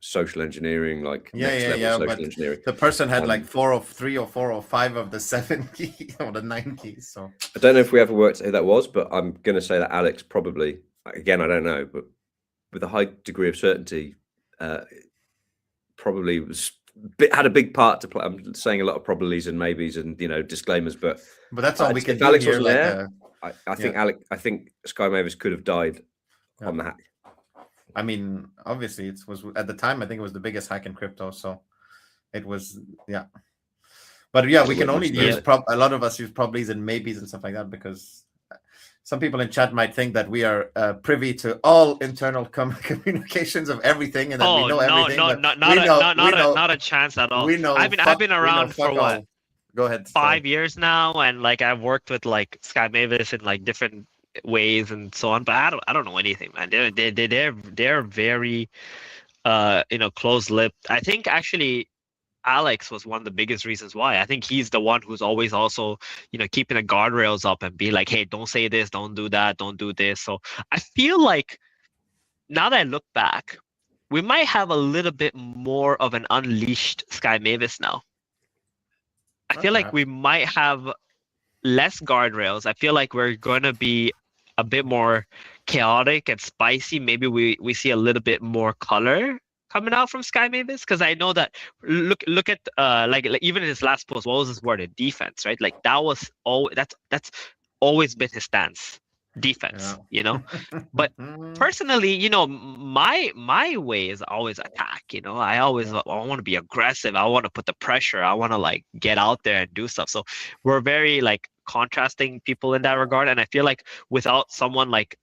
social engineering, like next level social engineering. The person had like 4 or 3 or 4 or 5 of the 7 keys or the 9 keys. So I don't know if we ever worked out who that was, but I'm going to say that Alex probably. Again, I don't know, but with a high degree of certainty, probably had a big part to play. I'm saying a lot of probablys and maybes and disclaimers, but that's all we can do. Alex wasn't there. I think Sky Mavis could have died on the hack. I mean, obviously, it was at the time. I think it was the biggest hack in crypto, so it was But we can only use a lot of us use probablys and maybes and stuff like that because. Some people in chat might think that we are privy to all internal communications of everything, and that we know everything. Not a chance at all. We know. I've been around for what? Go ahead. 5 years now, and like I've worked with like Sky Mavis in like different ways and so on. But I don't know anything, man. They're very close-lipped. I think actually. Alex was one of the biggest reasons why. I think he's the one who's always also, keeping the guardrails up and be like, hey, don't say this, don't do that, don't do this. So I feel like now that I look back, we might have a little bit more of an unleashed Sky Mavis now. I feel like we might have less guardrails. I feel like we're going to be a bit more chaotic and spicy. Maybe we see a little bit more color coming out from Sky Mavis, because I know that look at like even in his last post, what was his word? Defense, right? Like that was that's always been his stance, defense. But personally, my way is always attack. I want to be aggressive. I want to put the pressure. I want to like get out there and do stuff. So we're very like contrasting people in that regard, and I feel like without someone like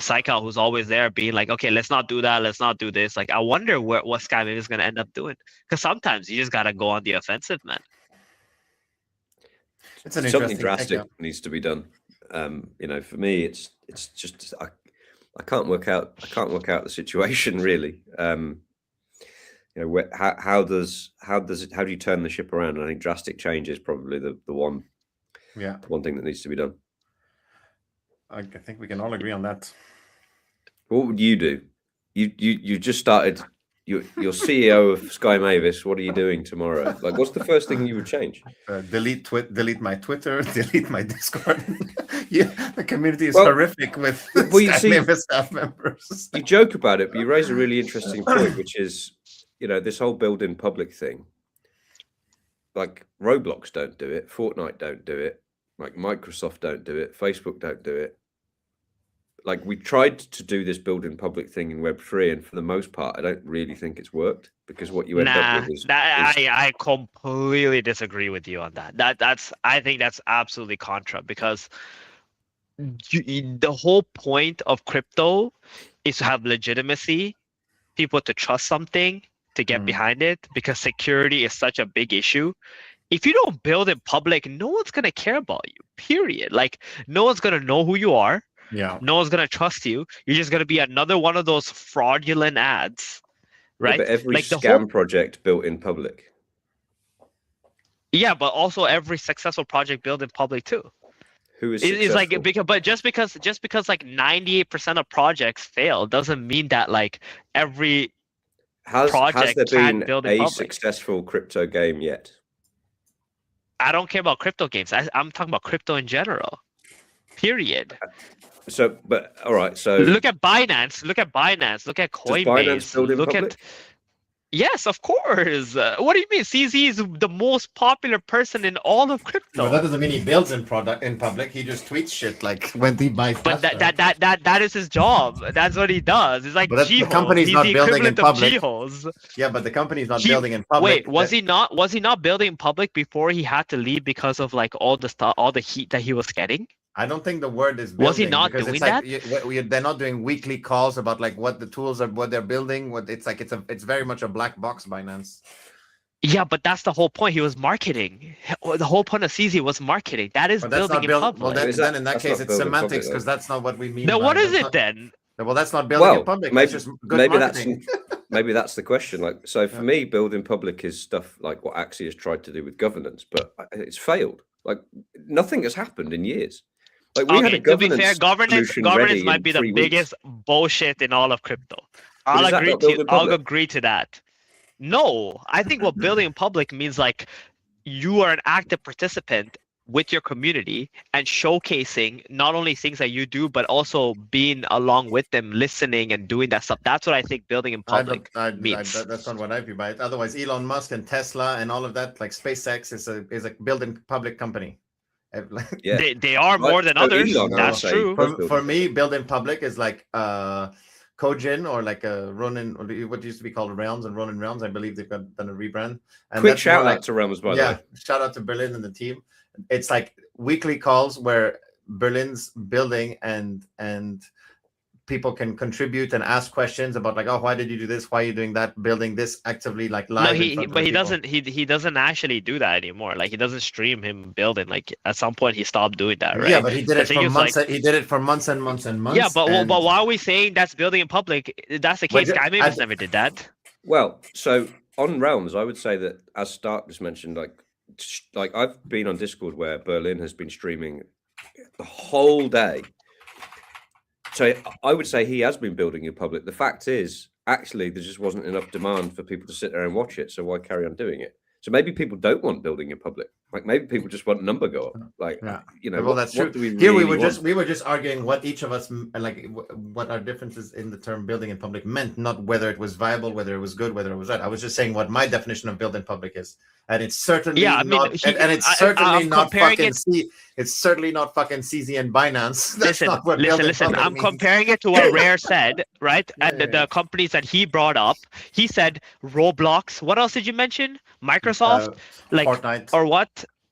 Psycho, who's always there being like, okay, let's not do that, let's not do this. Like, I wonder what Sky Mavis is going to end up doing. Because sometimes you just got to go on the offensive, man. It's something drastic needs to be done. For me, it's just I can't work out the situation really. How do you turn the ship around? And I think drastic change is probably the one thing that needs to be done. I think we can all agree on that. What would you do? You just started. You're CEO of Sky Mavis. What are you doing tomorrow? Like, what's the first thing you would change? Delete my Twitter. Delete my Discord. The community is horrific with Sky Mavis staff members. You joke about it, but you raise a really interesting point, which is, this whole build in public thing. like Roblox don't do it, Fortnite don't do it, like Microsoft don't do it, Facebook don't do it. Like we tried to do this building public thing in Web3, and for the most part, I don't really think it's worked, because what you end up with is I completely disagree with you on that. I think that's absolutely contra, because the whole point of crypto is to have legitimacy, people to trust something, to get behind it, because security is such a big issue. If you don't build in public, no one's gonna care about you, period. Like, no one's gonna know who you are. Yeah. No one's gonna trust you. You're just gonna be another one of those fraudulent ads, right? Yeah, but every like scam project built in public. Yeah, but also every successful project built in public too. Who is It's like, successful? but just because like 98% of projects fail doesn't mean that like every Has project there can been build in a public. successful crypto game yet? I don't care about crypto games. I'm talking about crypto in general. Period. So, but all right. So Look at Binance. Look at Binance. Look at does Binance Coinbase. build in Look public? at Yes, of course. What do you mean? CZ is the most popular person in all of crypto. Well, that doesn't mean he builds in public. He just tweets shit like when he buys. But Tesla. that is his job. That's what he does. It's like But the G-Holes. company's He's not the building in equivalent of public. G-Holes. Yeah, but the company's not building in public. Wait, was he not? Was he not building in public before he had to leave because of like all the stuff, all the heat that he was getting? I don't think the word is building. Was he not because doing it's like, they're not doing weekly calls about like what the tools are, what they're building. What it's like, it's very much a black box, Binance. Yeah, but that's the whole point. He was marketing. The whole point of CZ was marketing. That is But that's building not in public. Well, then in that that's case, not it's building semantics, public, because that's not what we mean. Then by what is that's it not- then? Well, that's not building in public. maybe, That's just good maybe marketing. maybe that's the question. Like, so for me, building public is stuff like what Axie has tried to do with governance, but it's failed. Like, nothing has happened in years. Like, we had a Okay, to be fair, governance governance might be the 3 weeks. biggest bullshit in all of crypto. But is that not building I'll public? agree to that. No, I think what building in public means like you are an active participant with your community and showcasing not only things that you do, but also being along with them, listening and doing that stuff. That's what I think building in public means. That's not what I view by it. Otherwise, Elon Musk and Tesla and all of that, like SpaceX, is a building public company. Yeah, They are more than So others. Elon, I would That's say, true. For me, building public is like Kojin or like a Ronin, or what used to be called Realms and Ronin Realms. I believe they've done a rebrand. And quick that's more shout like, out to Realms, by the yeah, way. shout out to Berlin and the team. It's like weekly calls where Berlin's building and people can contribute and ask questions about like, oh, why did you do this? Why are you doing that? Building this actively, like live. No, in front of but he people. doesn't. He doesn't actually do that anymore. Like he doesn't stream him building. Like at some point he stopped doing that, right? Yeah, but he did The it thing for is, months. like- He did it for months and months and months. Yeah, but and- why are we saying that's building in public? If that's the But case. Guy I- Mavis never did that. Well, so on Realms, I would say that, as Stark just mentioned, like I've been on Discord where Berlin has been streaming the whole day. So I would say he has been building in public. The fact is, actually, there just wasn't enough demand for people to sit there and watch it. So why carry on doing it? So maybe people don't want building in public. Like maybe people just want number go up. Like, Yeah. you know, well, that's true. what do we Here really we want? were just arguing what each of us like what our differences in the term building in public meant, not whether it was viable, whether it was good, whether it was right. I was just saying what my definition of build in public is, and it's certainly not. And it's certainly I'm not comparing fucking. it- It's certainly not fucking CZ and Binance. That's not what build in listen. public I'm means. comparing it to what Rare said, right? Yeah, And the companies that he brought up, he said Roblox. What else did you mention? Microsoft, like Fortnite. or what?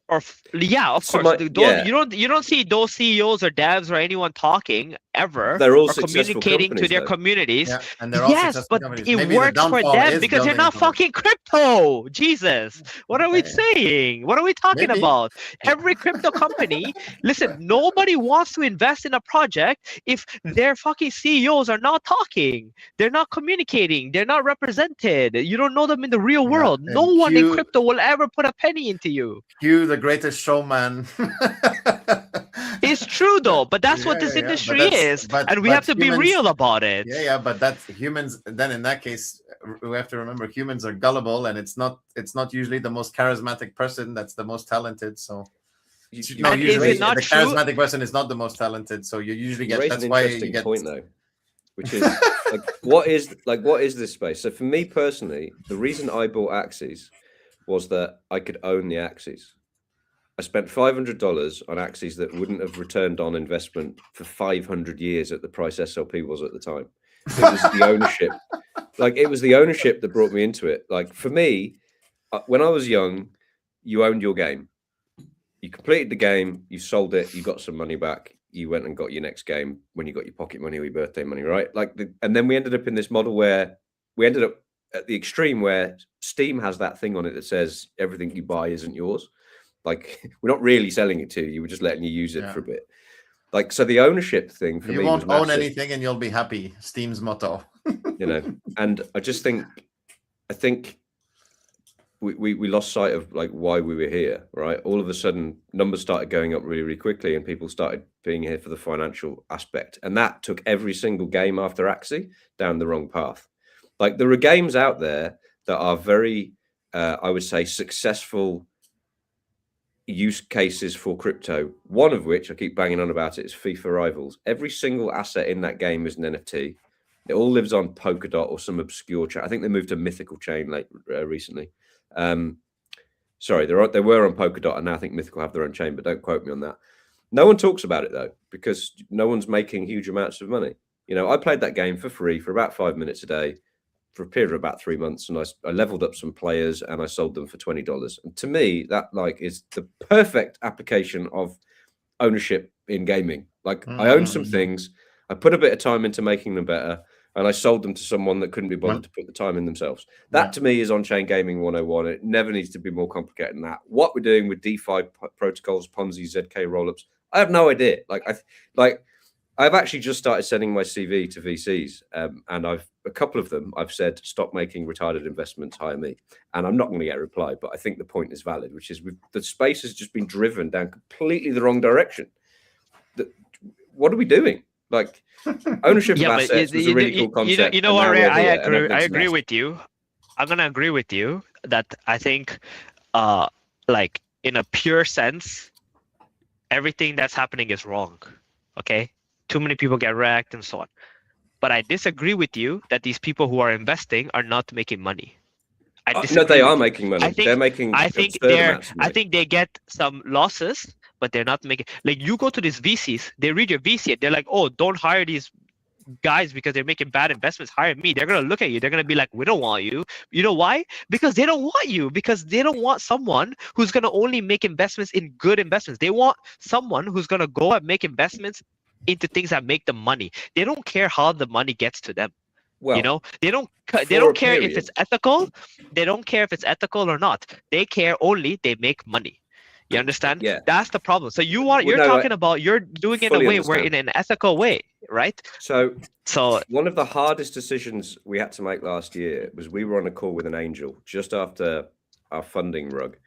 Or yeah, of So course. yeah. You don't see those CEOs or devs or anyone talking ever. They're all or successful communicating to companies, their though. communities. Yeah, and they're all Yes, successful but companies. it Maybe the works for downfall them is because they're building in not public. fucking crypto. Jesus, what are we Okay. saying? What are we talking Maybe. about? Every crypto company, listen, nobody wants to invest in a project if their fucking CEOs are not talking. They're not communicating. They're not represented. You don't know them in the real Yeah, world. and No one in Q- crypto will ever put a penny into you. Hugh, the greatest showman. It's true though, but that's what Yeah, this yeah, but industry that's- is, but- and we but have to be humans- real about it. Yeah, but that's humans. Then in that case, we have to remember humans are gullible, and it's not usually the most charismatic person that's the most talented. So no, And is usually it not the true? charismatic person is not the most talented. So you usually You get. raise That's an why you interesting get. point though, which is what is this space? So for me personally, the reason I bought Axes was that I could own the Axes. I spent $500 on Axes that wouldn't have returned on investment for 500 years at the price SLP was at the time. It was the ownership. It was the ownership that brought me into it. Like, for me, when I was young, you owned your game. You completed the game, you sold it, you got some money back, you went and got your next game when you got your pocket money or your birthday money, right? And then we ended up in this model where we ended up at the extreme where Steam has that thing on it that says everything you buy isn't yours. Like, we're not really selling it to you, we're just letting you use it for a bit. Like, so the ownership thing for me, you won't own anything and you'll be happy. Steam's motto. And I think we lost sight of like why we were here, right? All of a sudden, numbers started going up really, really quickly, and people started being here for the financial aspect, and that took every single game after Axie down the wrong path. Like, there are games out there that are very, I would say, successful use cases for crypto. One of which I keep banging on about it is FIFA Rivals. Every single asset in that game is an NFT. It all lives on Polkadot or some obscure chain. I think they moved to Mythical chain recently. Sorry, they were on Polkadot, and now I think Mythical have their own chain, but don't quote me on that. No one talks about it though, because no one's making huge amounts of money. I played that game for free for about 5 minutes a day for a period of about 3 months, and I leveled up some players and I sold them for $20. And to me, that is the perfect application of ownership in gaming. Like, I own some things, I put a bit of time into making them better, and I sold them to someone that couldn't be bothered to put the time in themselves. That to me is on-chain gaming 101. It never needs to be more complicated than that. What we're doing with DeFi protocols, Ponzi, ZK rollups, I have no idea. I've actually just started sending my CV to VCs, and a couple of them I've said, stop making retarded investments, hire me. And I'm not going to get a reply, but I think the point is valid, which is the space has just been driven down completely the wrong direction. What are we doing? Like, ownership of assets was a really cool concept. You know what, Ray? I agree with you. I'm gonna agree with you that I think, like, in a pure sense, everything that's happening is wrong. Okay, too many people get wrecked and so on. But I disagree with you that these people who are investing are not making money. No, they are making money. They're making. I think they get some losses, but they're not making. Like, you go to these VCs, they read your VC, and they're like, "Oh, don't hire these guys because they're making bad investments. Hire me." They're gonna look at you. They're gonna be like, "We don't want you." You know why? Because they don't want you. Because they don't want someone who's gonna only make investments in good investments. They want someone who's gonna go and make investments into things that make them money. They don't care how the money gets to them. Well, they don't care if it's ethical. They don't care if it's ethical or not. They care only they make money. You understand? Yeah. That's the problem. So you're talking about you're doing it in a way where in an ethical way, right? So one of the hardest decisions we had to make last year was we were on a call with an angel just after our funding rug.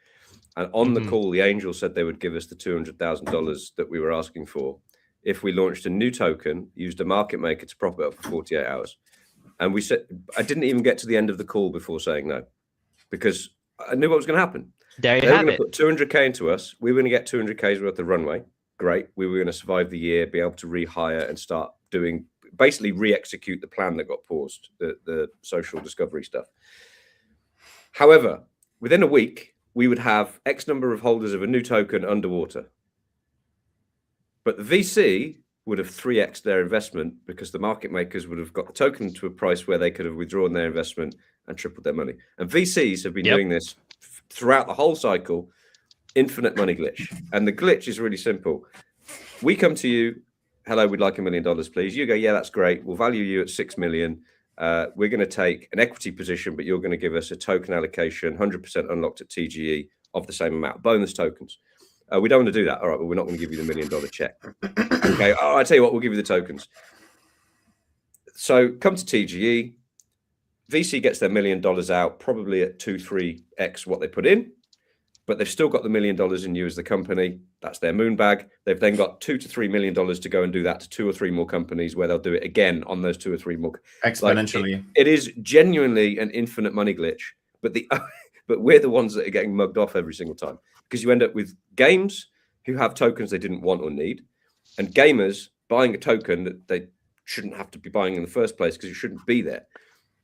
And on the call, the angel said they would give us the $200,000 that we were asking for if we launched a new token, used a market maker to prop it up for 48 hours. And we said, I didn't even get to the end of the call before saying no, because I knew what was going to happen. They were going to put 200K into us. We were going to get 200K's worth of runway. Great. We were going to survive the year, be able to rehire and start doing, basically re-execute the plan that got paused, the social discovery stuff. However, within a week, we would have X number of holders of a new token underwater. But the VC would have 3x their investment because the market makers would have got the token to a price where they could have withdrawn their investment and tripled their money. And VCs have been doing this throughout the whole cycle, infinite money glitch. And the glitch is really simple. We come to you, hello, we'd like $1 million, please. You go, yeah, that's great. We'll value you at 6 million. We're going to take an equity position, but you're going to give us a token allocation, 100% unlocked at TGE of the same amount, bonus tokens. We don't want to do that. All right, but we're not going to give you the $1 million check. Okay, I tell you what, we'll give you the tokens. So come to TGE. VC gets their $1 million out, probably at 2-3x what they put in, but they've still got the $1 million in you as the company. That's their moon bag. They've then got $2 to $3 million to go and do that to 2 or 3 more companies where they'll do it again on those 2 or 3 more. Exponentially. It is genuinely an infinite money glitch, but we're the ones that are getting mugged off every single time, because you end up with games who have tokens they didn't want or need, and gamers buying a token that they shouldn't have to be buying in the first place because it shouldn't be there.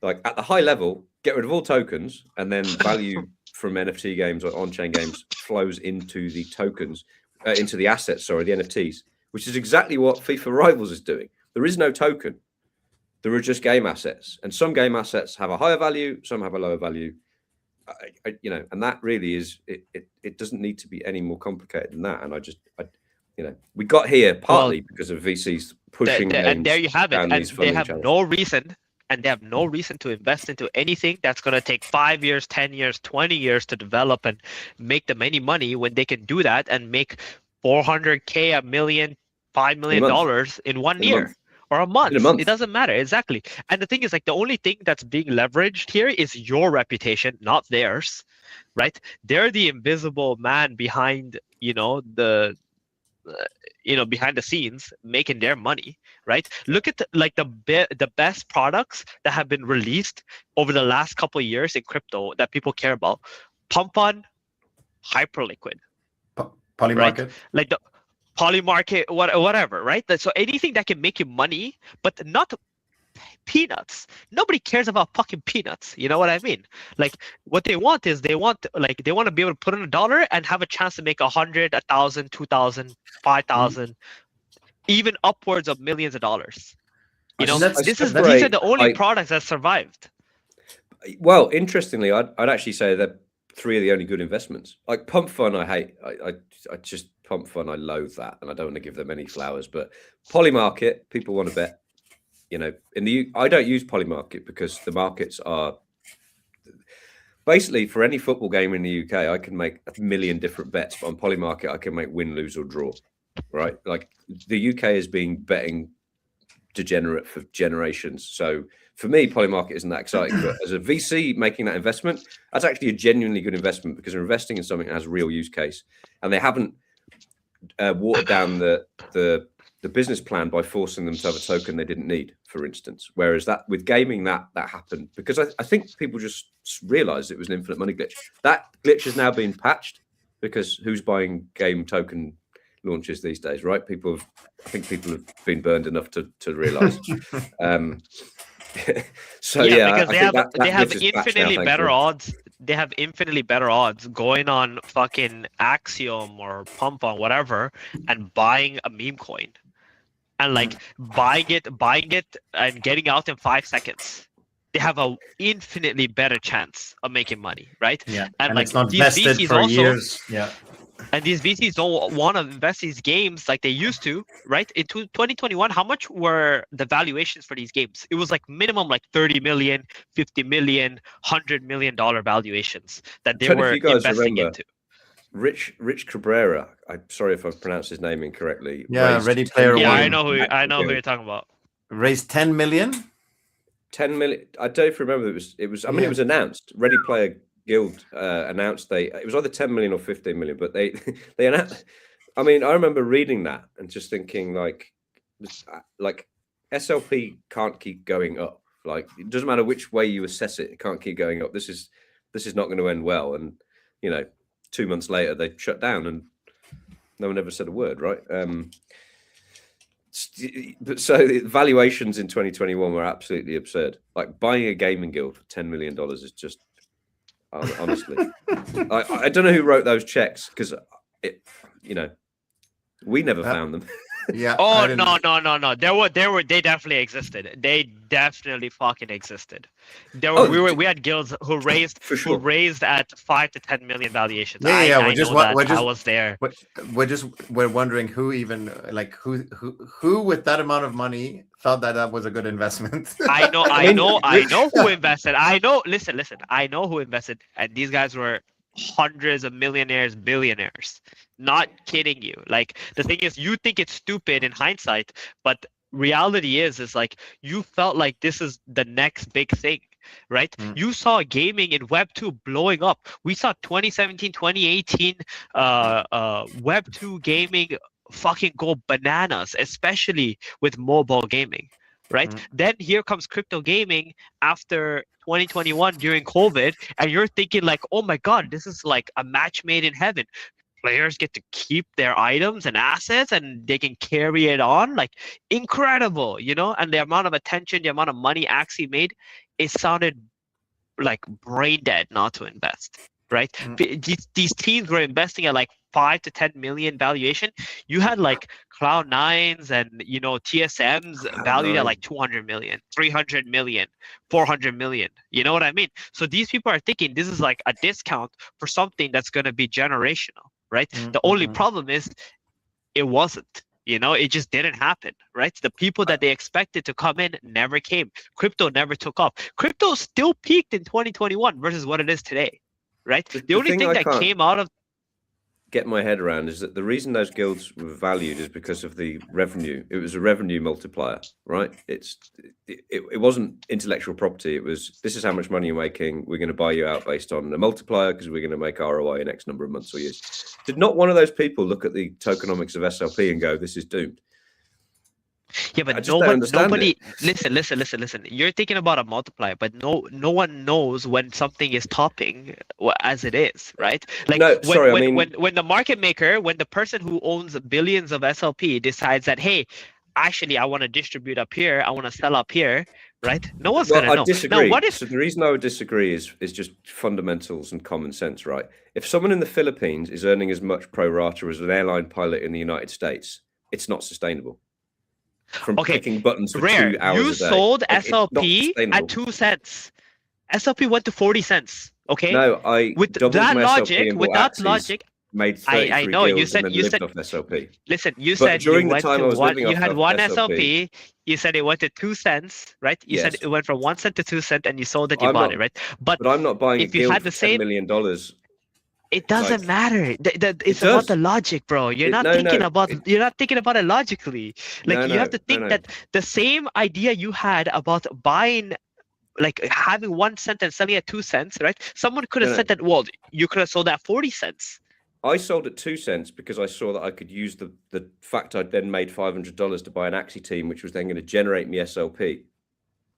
Like, at the high level, get rid of all tokens and then value from NFT games or on-chain games flows into the tokens, into the assets, sorry, the NFTs, which is exactly what FIFA Rivals is doing. There is no token. There are just game assets, and some game assets have a higher value, some have a lower value. And that really is it doesn't need to be any more complicated than that. And we got here partly because of VCs pushing games and there you have it. down And these they funding have channels. no reason to invest into anything that's going to take 5 years, 10 years, 20 years to develop and make them any money when they can do that and make $400K, $1 million, $5 million in 1 year. Or a month. It doesn't matter. Exactly. And the thing is, like, the only thing that's being leveraged here is your reputation, not theirs, right? They're the invisible man behind, behind the scenes, making their money, right? Look at the best products that have been released over the last couple of years in crypto that people care about. Pump Fund, Hyperliquid, Polymarket, right? Like the Polymarket, whatever, right? So anything that can make you money, but not peanuts. Nobody cares about fucking peanuts. You know what I mean? Like, what they want is they want to be able to put in $1 and have a chance to make 100, 1,000, 2,000, 5,000, even upwards of millions of dollars. These are the only products that survived. Well, interestingly, I'd actually say that 3 of the only good investments. Like Pump Fund, I hate. I just Pump Fund, I loathe that, and I don't want to give them any flowers. But Polymarket, people want to bet. I don't use Polymarket because the markets are basically for any football game in the UK. I can make 1 million different bets, but on Polymarket, I can make win, lose, or draw. Right? Like the UK has been betting degenerate for generations. So for me, Polymarket isn't that exciting. But as a VC making that investment, that's actually a genuinely good investment because they're investing in something that has a real use case, and they haven't watered down the business plan by forcing them to have a token they didn't need, for instance. Whereas that with gaming, that happened because I think people just realized it was an infinite money glitch. That glitch has now been patched because who's buying game token launches these days, right? I think people have been burned enough to realize. Because they have infinitely better odds. They have infinitely better odds going on fucking Axiom or Pump on whatever and buying a meme coin, and like buying it and getting out in 5 seconds. They have a infinitely better chance of making money, right? Yeah, and like it's not these vested VCs for also, years. Yeah. And these VCs don't want to invest these games like they used to, right? In 2021, how much were the valuations for these games? It was like minimum like 30 million, 50 million, $100 million valuations that they were investing into. Rich Cabrera, I'm sorry if I've pronounced his name incorrectly. Yeah, Ready Player One. Yeah, I know who you're talking about. Raised 10 million? 10 million. I don't even remember. It was announced. Ready Player Guild announced it was either 10 million or 15 million, but they announced. I mean, I remember reading that and just thinking like SLP can't keep going up. Like it doesn't matter which way you assess it, it can't keep going up. This is not going to end well. And 2 months later they shut down and no one ever said a word, right? So the valuations in 2021 were absolutely absurd. Like buying a gaming guild for $10 million is just. Honestly, I don't know who wrote those checks because we never found them. Yeah. Oh no! They definitely existed. They definitely fucking existed. We had guilds who raised at 5 to 10 million valuations. I was there. We're wondering who even who with that amount of money thought that was a good investment. I know who invested. Listen. I know who invested, and these guys were hundreds of millionaires, billionaires. Not kidding you. Like the thing is, you think it's stupid in hindsight, but reality is like you felt like this is the next big thing, right? You saw gaming in Web 2 blowing up. We saw 2017, 2018 Web 2 gaming fucking go bananas, especially with mobile gaming, right? Then here comes crypto gaming after 2021 during COVID, and you're thinking like, oh my God, this is like a match made in heaven. Players get to keep their items and assets and they can carry it on, like incredible, and the amount of attention, the amount of money Axie made, it sounded like brain dead not to invest. right? These teams were investing at like 5 to 10 million valuation. You had like Cloud9s and TSMs valued at like 200 million, 300 million, 400 million. You know what I mean? So these people are thinking this is like a discount for something that's going to be generational, right? The only problem is it wasn't. It just didn't happen, right? The people that they expected to come in never came. Crypto never took off. Crypto still peaked in 2021 versus what it is today, right? The only thing that came out of get my head around is that the reason those guilds were valued is because of the revenue. It was a revenue multiplier, right? It wasn't intellectual property. It was, this is how much money you're making. We're going to buy you out based on a multiplier because we're going to make ROI in X number of months or years. Did not one of those people look at the tokenomics of SLP and go, this is doomed? Yeah, but nobody listen. You're thinking about a multiplier, but no one knows when something is topping as it is, right? Like when the market maker, when the person who owns billions of SLP decides that, hey, actually I want to distribute up here, I want to sell up here, right? No one's gonna know. I disagree. Now, what if... So the reason I would disagree is just fundamentals and common sense, right? If someone in the Philippines is earning as much pro rata as an airline pilot in the United States, it's not sustainable. From clicking buttons for 2 hours a day. You sold SLP at 2 cents. SLP went to 40 cents. Okay. No, with that logic, made 33 I know you said off SLP. Listen, you said during the time I was living off you had one SLP. You said it went to 2 cents, right? You said it went from 1 cent to 2 cents, and you sold it. You bought it, right? But I'm not buying. If you had the same $10 million. It doesn't matter. It's about the logic, bro. You're not thinking about it logically. Like you have to think that the same idea you had about buying, like having 1 cent and selling at 2 cents, right? Someone could have said that. Well, you could have sold at 40 cents. I sold at 2 cents because I saw that I could use the fact I'd then made $500 to buy an Axie team, which was then going to generate me SLP.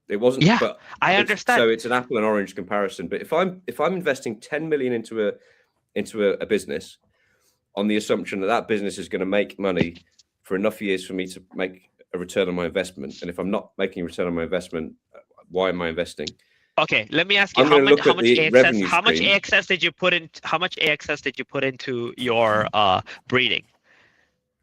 It wasn't. Yeah, but I understand. So it's an apple and orange comparison. But if I'm investing 10 million into a business on the assumption that business is going to make money for enough years for me to make a return on my investment, and if I'm not making a return on my investment, why am I investing? Okay, let me ask you how much AXS did you put in? How much AXS did you put into your breeding?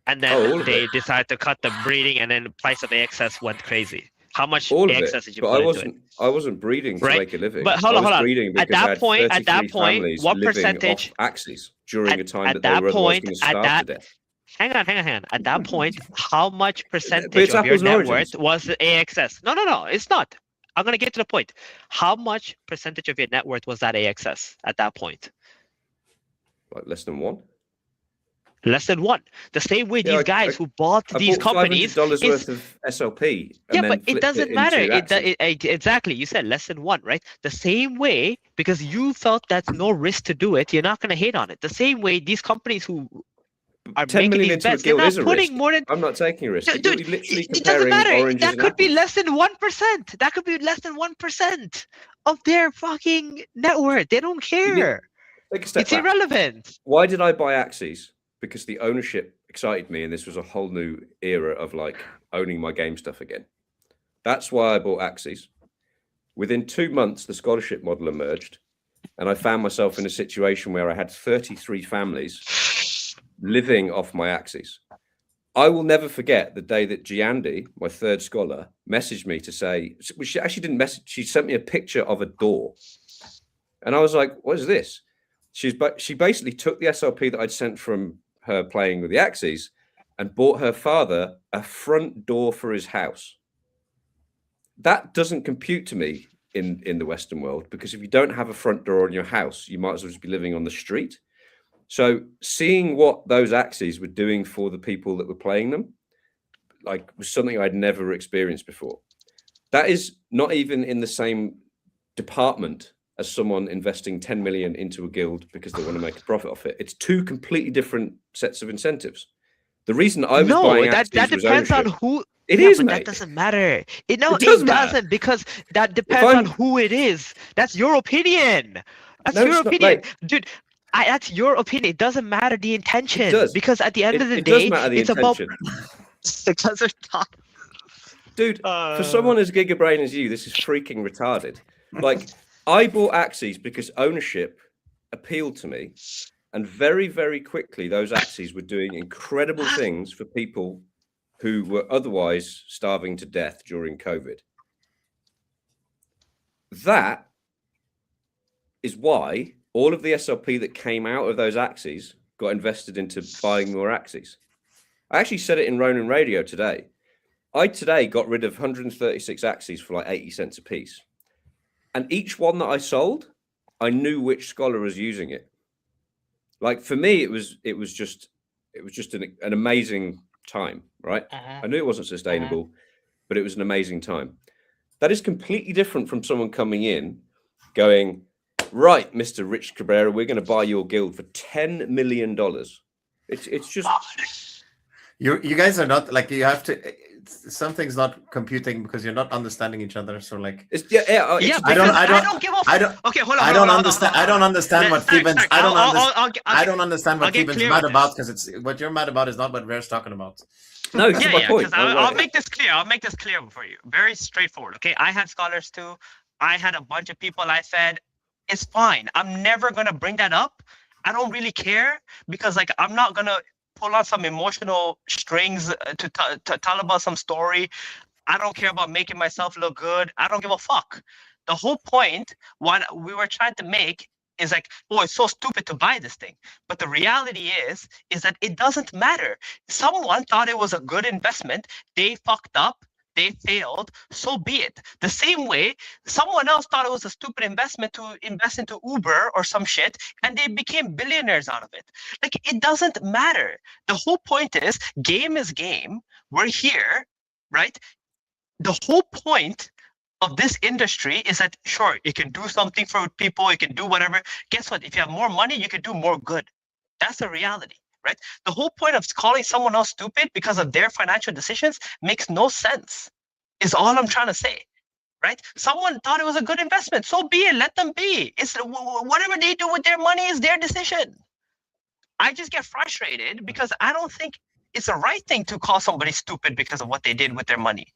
And then they decided to cut the breeding, and then the price of AXS went crazy. How much AXS did you put into it? I wasn't breeding to make a living. But hold on. At that point, what percentage Axies during a time that they were otherwise going to starve to death? Hang on. At that point, how much percentage of your net worth was the AXS? No, it's not. I'm gonna get to the point. How much percentage of your net worth was that AXS at that point? Like less than 1. Less than 1. The same way these guys who bought these companies $500 worth of SLP. But it doesn't matter. Exactly. You said less than 1, right? The same way, because you felt that's no risk to do it, you're not going to hate on it. The same way these companies who are making these bets, they're not putting more than... I'm not taking a risk. Dude, it doesn't matter. That could be less than 1%. That could be less than 1% of their fucking net worth. They don't care. It's irrelevant. Why did I buy Axies? Because the ownership excited me, and this was a whole new era of like owning my game stuff again. That's why I bought Axies. Within 2 months, the scholarship model emerged, and I found myself in a situation where I had 33 families living off my Axies. I will never forget the day that Giandy, my third scholar, messaged me to say, she actually didn't message, she sent me a picture of a door. And I was like, what is this? She basically took the SLP that I'd sent from her playing with the Axies and bought her father a front door for his house. That doesn't compute to me in the Western world, because if you don't have a front door on your house, you might as well just be living on the street. So seeing what those Axies were doing for the people that were playing them, like, was something I'd never experienced before. That is not even in the same department as someone investing 10 million into a guild because they want to make a profit off it. It's 2 completely different sets of incentives. The reason I was buying Axies that depends on who. It is, but mate. That doesn't matter. It doesn't, because that depends on who it is. That's your opinion. That's your opinion, dude. That's your opinion. It doesn't matter the intention, because at the end of the day, it's about. Because of top. Dude, for someone as gigabrain as you, this is freaking retarded. Like, I bought Axies because ownership appealed to me. And very, very quickly, those axes were doing incredible things for people who were otherwise starving to death during COVID. That is why all of the SLP that came out of those axes got invested into buying more axes. I actually said it in Ronin Radio today. I today got rid of 136 axes for like 80 cents a piece. And each one that I sold, I knew which scholar was using it. Like for me, it was just an amazing time, right? I knew it wasn't sustainable, but it was an amazing time. That is completely different from someone coming in going, right, Mr. Rich Cabrera, we're going to buy your guild for $10 million. It's just... You guys are not like, you have to, something's not computing because you're not understanding each other. So like, I don't give a okay, hold on. I don't understand what Kevin's. I don't understand what Kevin's mad about, because it's what you're mad about is not what Rare's talking about. No, that's my point. I'll make this clear. I'll make this clear for you. Very straightforward. Okay, I had scholars too. I had a bunch of people I fed. It's fine. I'm never gonna bring that up. I don't really care, because like I'm not gonna pull on some emotional strings to tell about some story. I don't care about making myself look good. I don't give a fuck. The whole point, what we were trying to make, is like, oh, it's so stupid to buy this thing. But the reality is that it doesn't matter. Someone thought it was a good investment. They fucked up. They failed. So be it. The same way, someone else thought it was a stupid investment to invest into Uber or some shit, and they became billionaires out of it. Like, it doesn't matter. The whole point is, game is game. We're here, right? The whole point of this industry is that, sure, it can do something for people, it can do whatever. Guess what? If you have more money, you can do more good. That's the reality, right? The whole point of calling someone else stupid because of their financial decisions makes no sense, is all I'm trying to say, right? Someone thought it was a good investment. So be it. Let them be. It's whatever they do with their money is their decision. I just get frustrated because I don't think it's the right thing to call somebody stupid because of what they did with their money.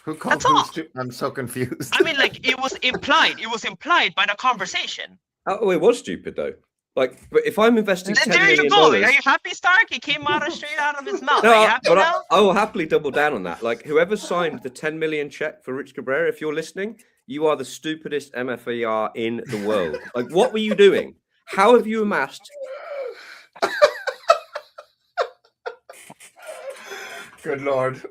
Who called who stupid? I'm so confused. I mean, like, it was implied. It was implied by the conversation. Oh, it was stupid though. Like, but if I'm investing $10 million... There you go. Are you happy, Stark? It came out straight out of his mouth. Are you happy now? I will happily double down on that. Like, whoever signed the 10 million check for Rich Cabrera, if you're listening, you are the stupidest MFER in the world. Like, what were you doing? How have you amassed... Good Lord.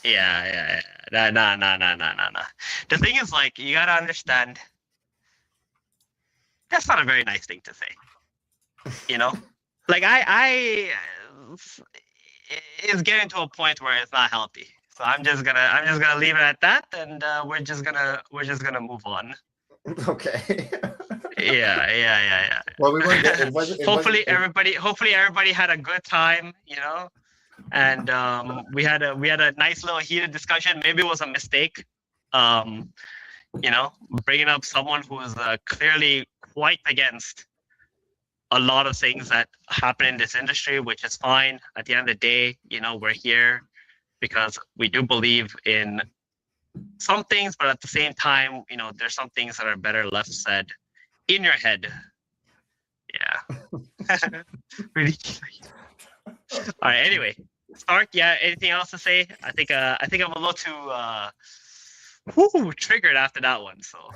Yeah. Nah. The thing is, like, you gotta understand, that's not a very nice thing to say. You know? Like, it's getting to a point where it's not healthy. So I'm just gonna leave it at that, and we're just gonna move on. Okay. Yeah. Well, we weren't. Hopefully everybody had a good time, you know, and we had a nice little heated discussion. Maybe it was a mistake, you know, bringing up someone who is clearly quite against a lot of things that happen in this industry, which is fine. At the end of the day, you know, we're here because we do believe in some things, but at the same time, you know, there's some things that are better left said in your head. Yeah. Really. All right. Anyway, Stark. Yeah. Anything else to say? I think I'm a little too triggered after that one. So.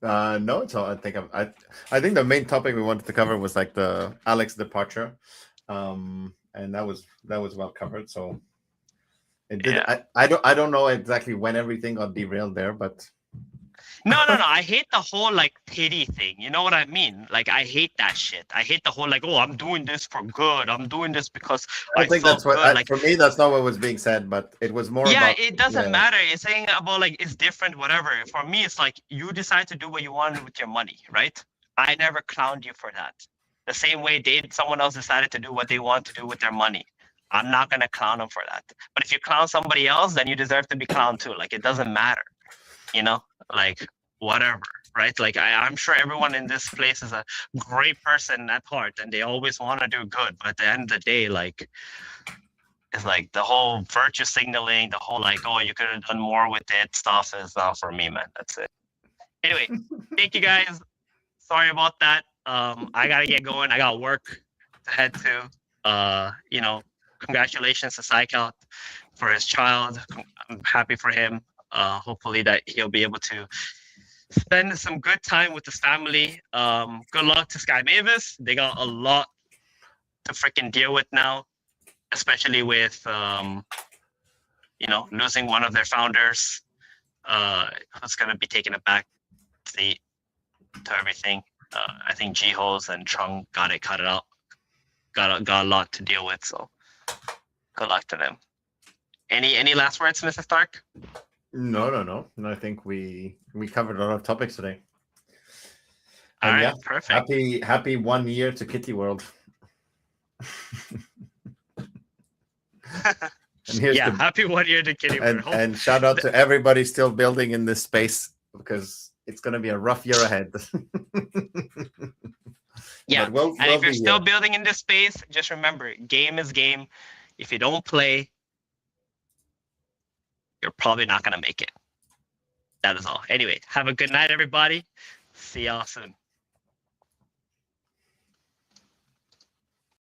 No. So I think the main topic we wanted to cover was like the Alex departure, and that was well covered. So. It did. Yeah. I don't know exactly when everything got derailed there, but no. I hate the whole like pity thing. You know what I mean? Like, I hate that shit. I hate the whole like, oh, I'm doing this for good. I'm doing this because I think that's what for me. That's not what was being said, but it was more. Yeah, about, it doesn't matter. It's saying about like it's different, whatever. For me, it's like you decide to do what you want with your money, right? I never clowned you for that. The same way someone else decided to do what they want to do with their money. I'm not going to clown them for that. But if you clown somebody else, then you deserve to be clowned too. Like, it doesn't matter, you know, like, whatever. right? Like I'm sure everyone in this place is a great person at heart, and they always want to do good. But at the end of the day, like it's like the whole virtue signaling, the whole like, oh, you could have done more with it stuff is not for me, man. That's it. Anyway, thank you guys. Sorry about that. I gotta get going. I got work to head to. Congratulations to Sycout for his child. I'm happy for him. Hopefully that he'll be able to spend some good time with his family. Good luck to Sky Mavis. They got a lot to freaking deal with now, especially with losing one of their founders, who's gonna be taking a back seat to everything. I think Jihos and Chung got it out. Got a lot to deal with, so good luck to them. Any last words, Mr. Stark? No. I think we covered a lot of topics today. All right, perfect. Happy 1 year to Kitty World. And here's happy 1 year to Kitty World. And shout out to everybody still building in this space, because it's going to be a rough year ahead. Yeah, and if you're still building in this space, just remember, game is game. If you don't play, you're probably not going to make it. That is all. Anyway, have a good night, everybody. See y'all soon.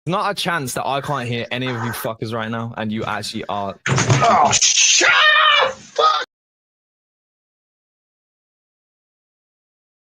Not a chance that I can't hear any of you fuckers right now, and you actually are. Oh, shut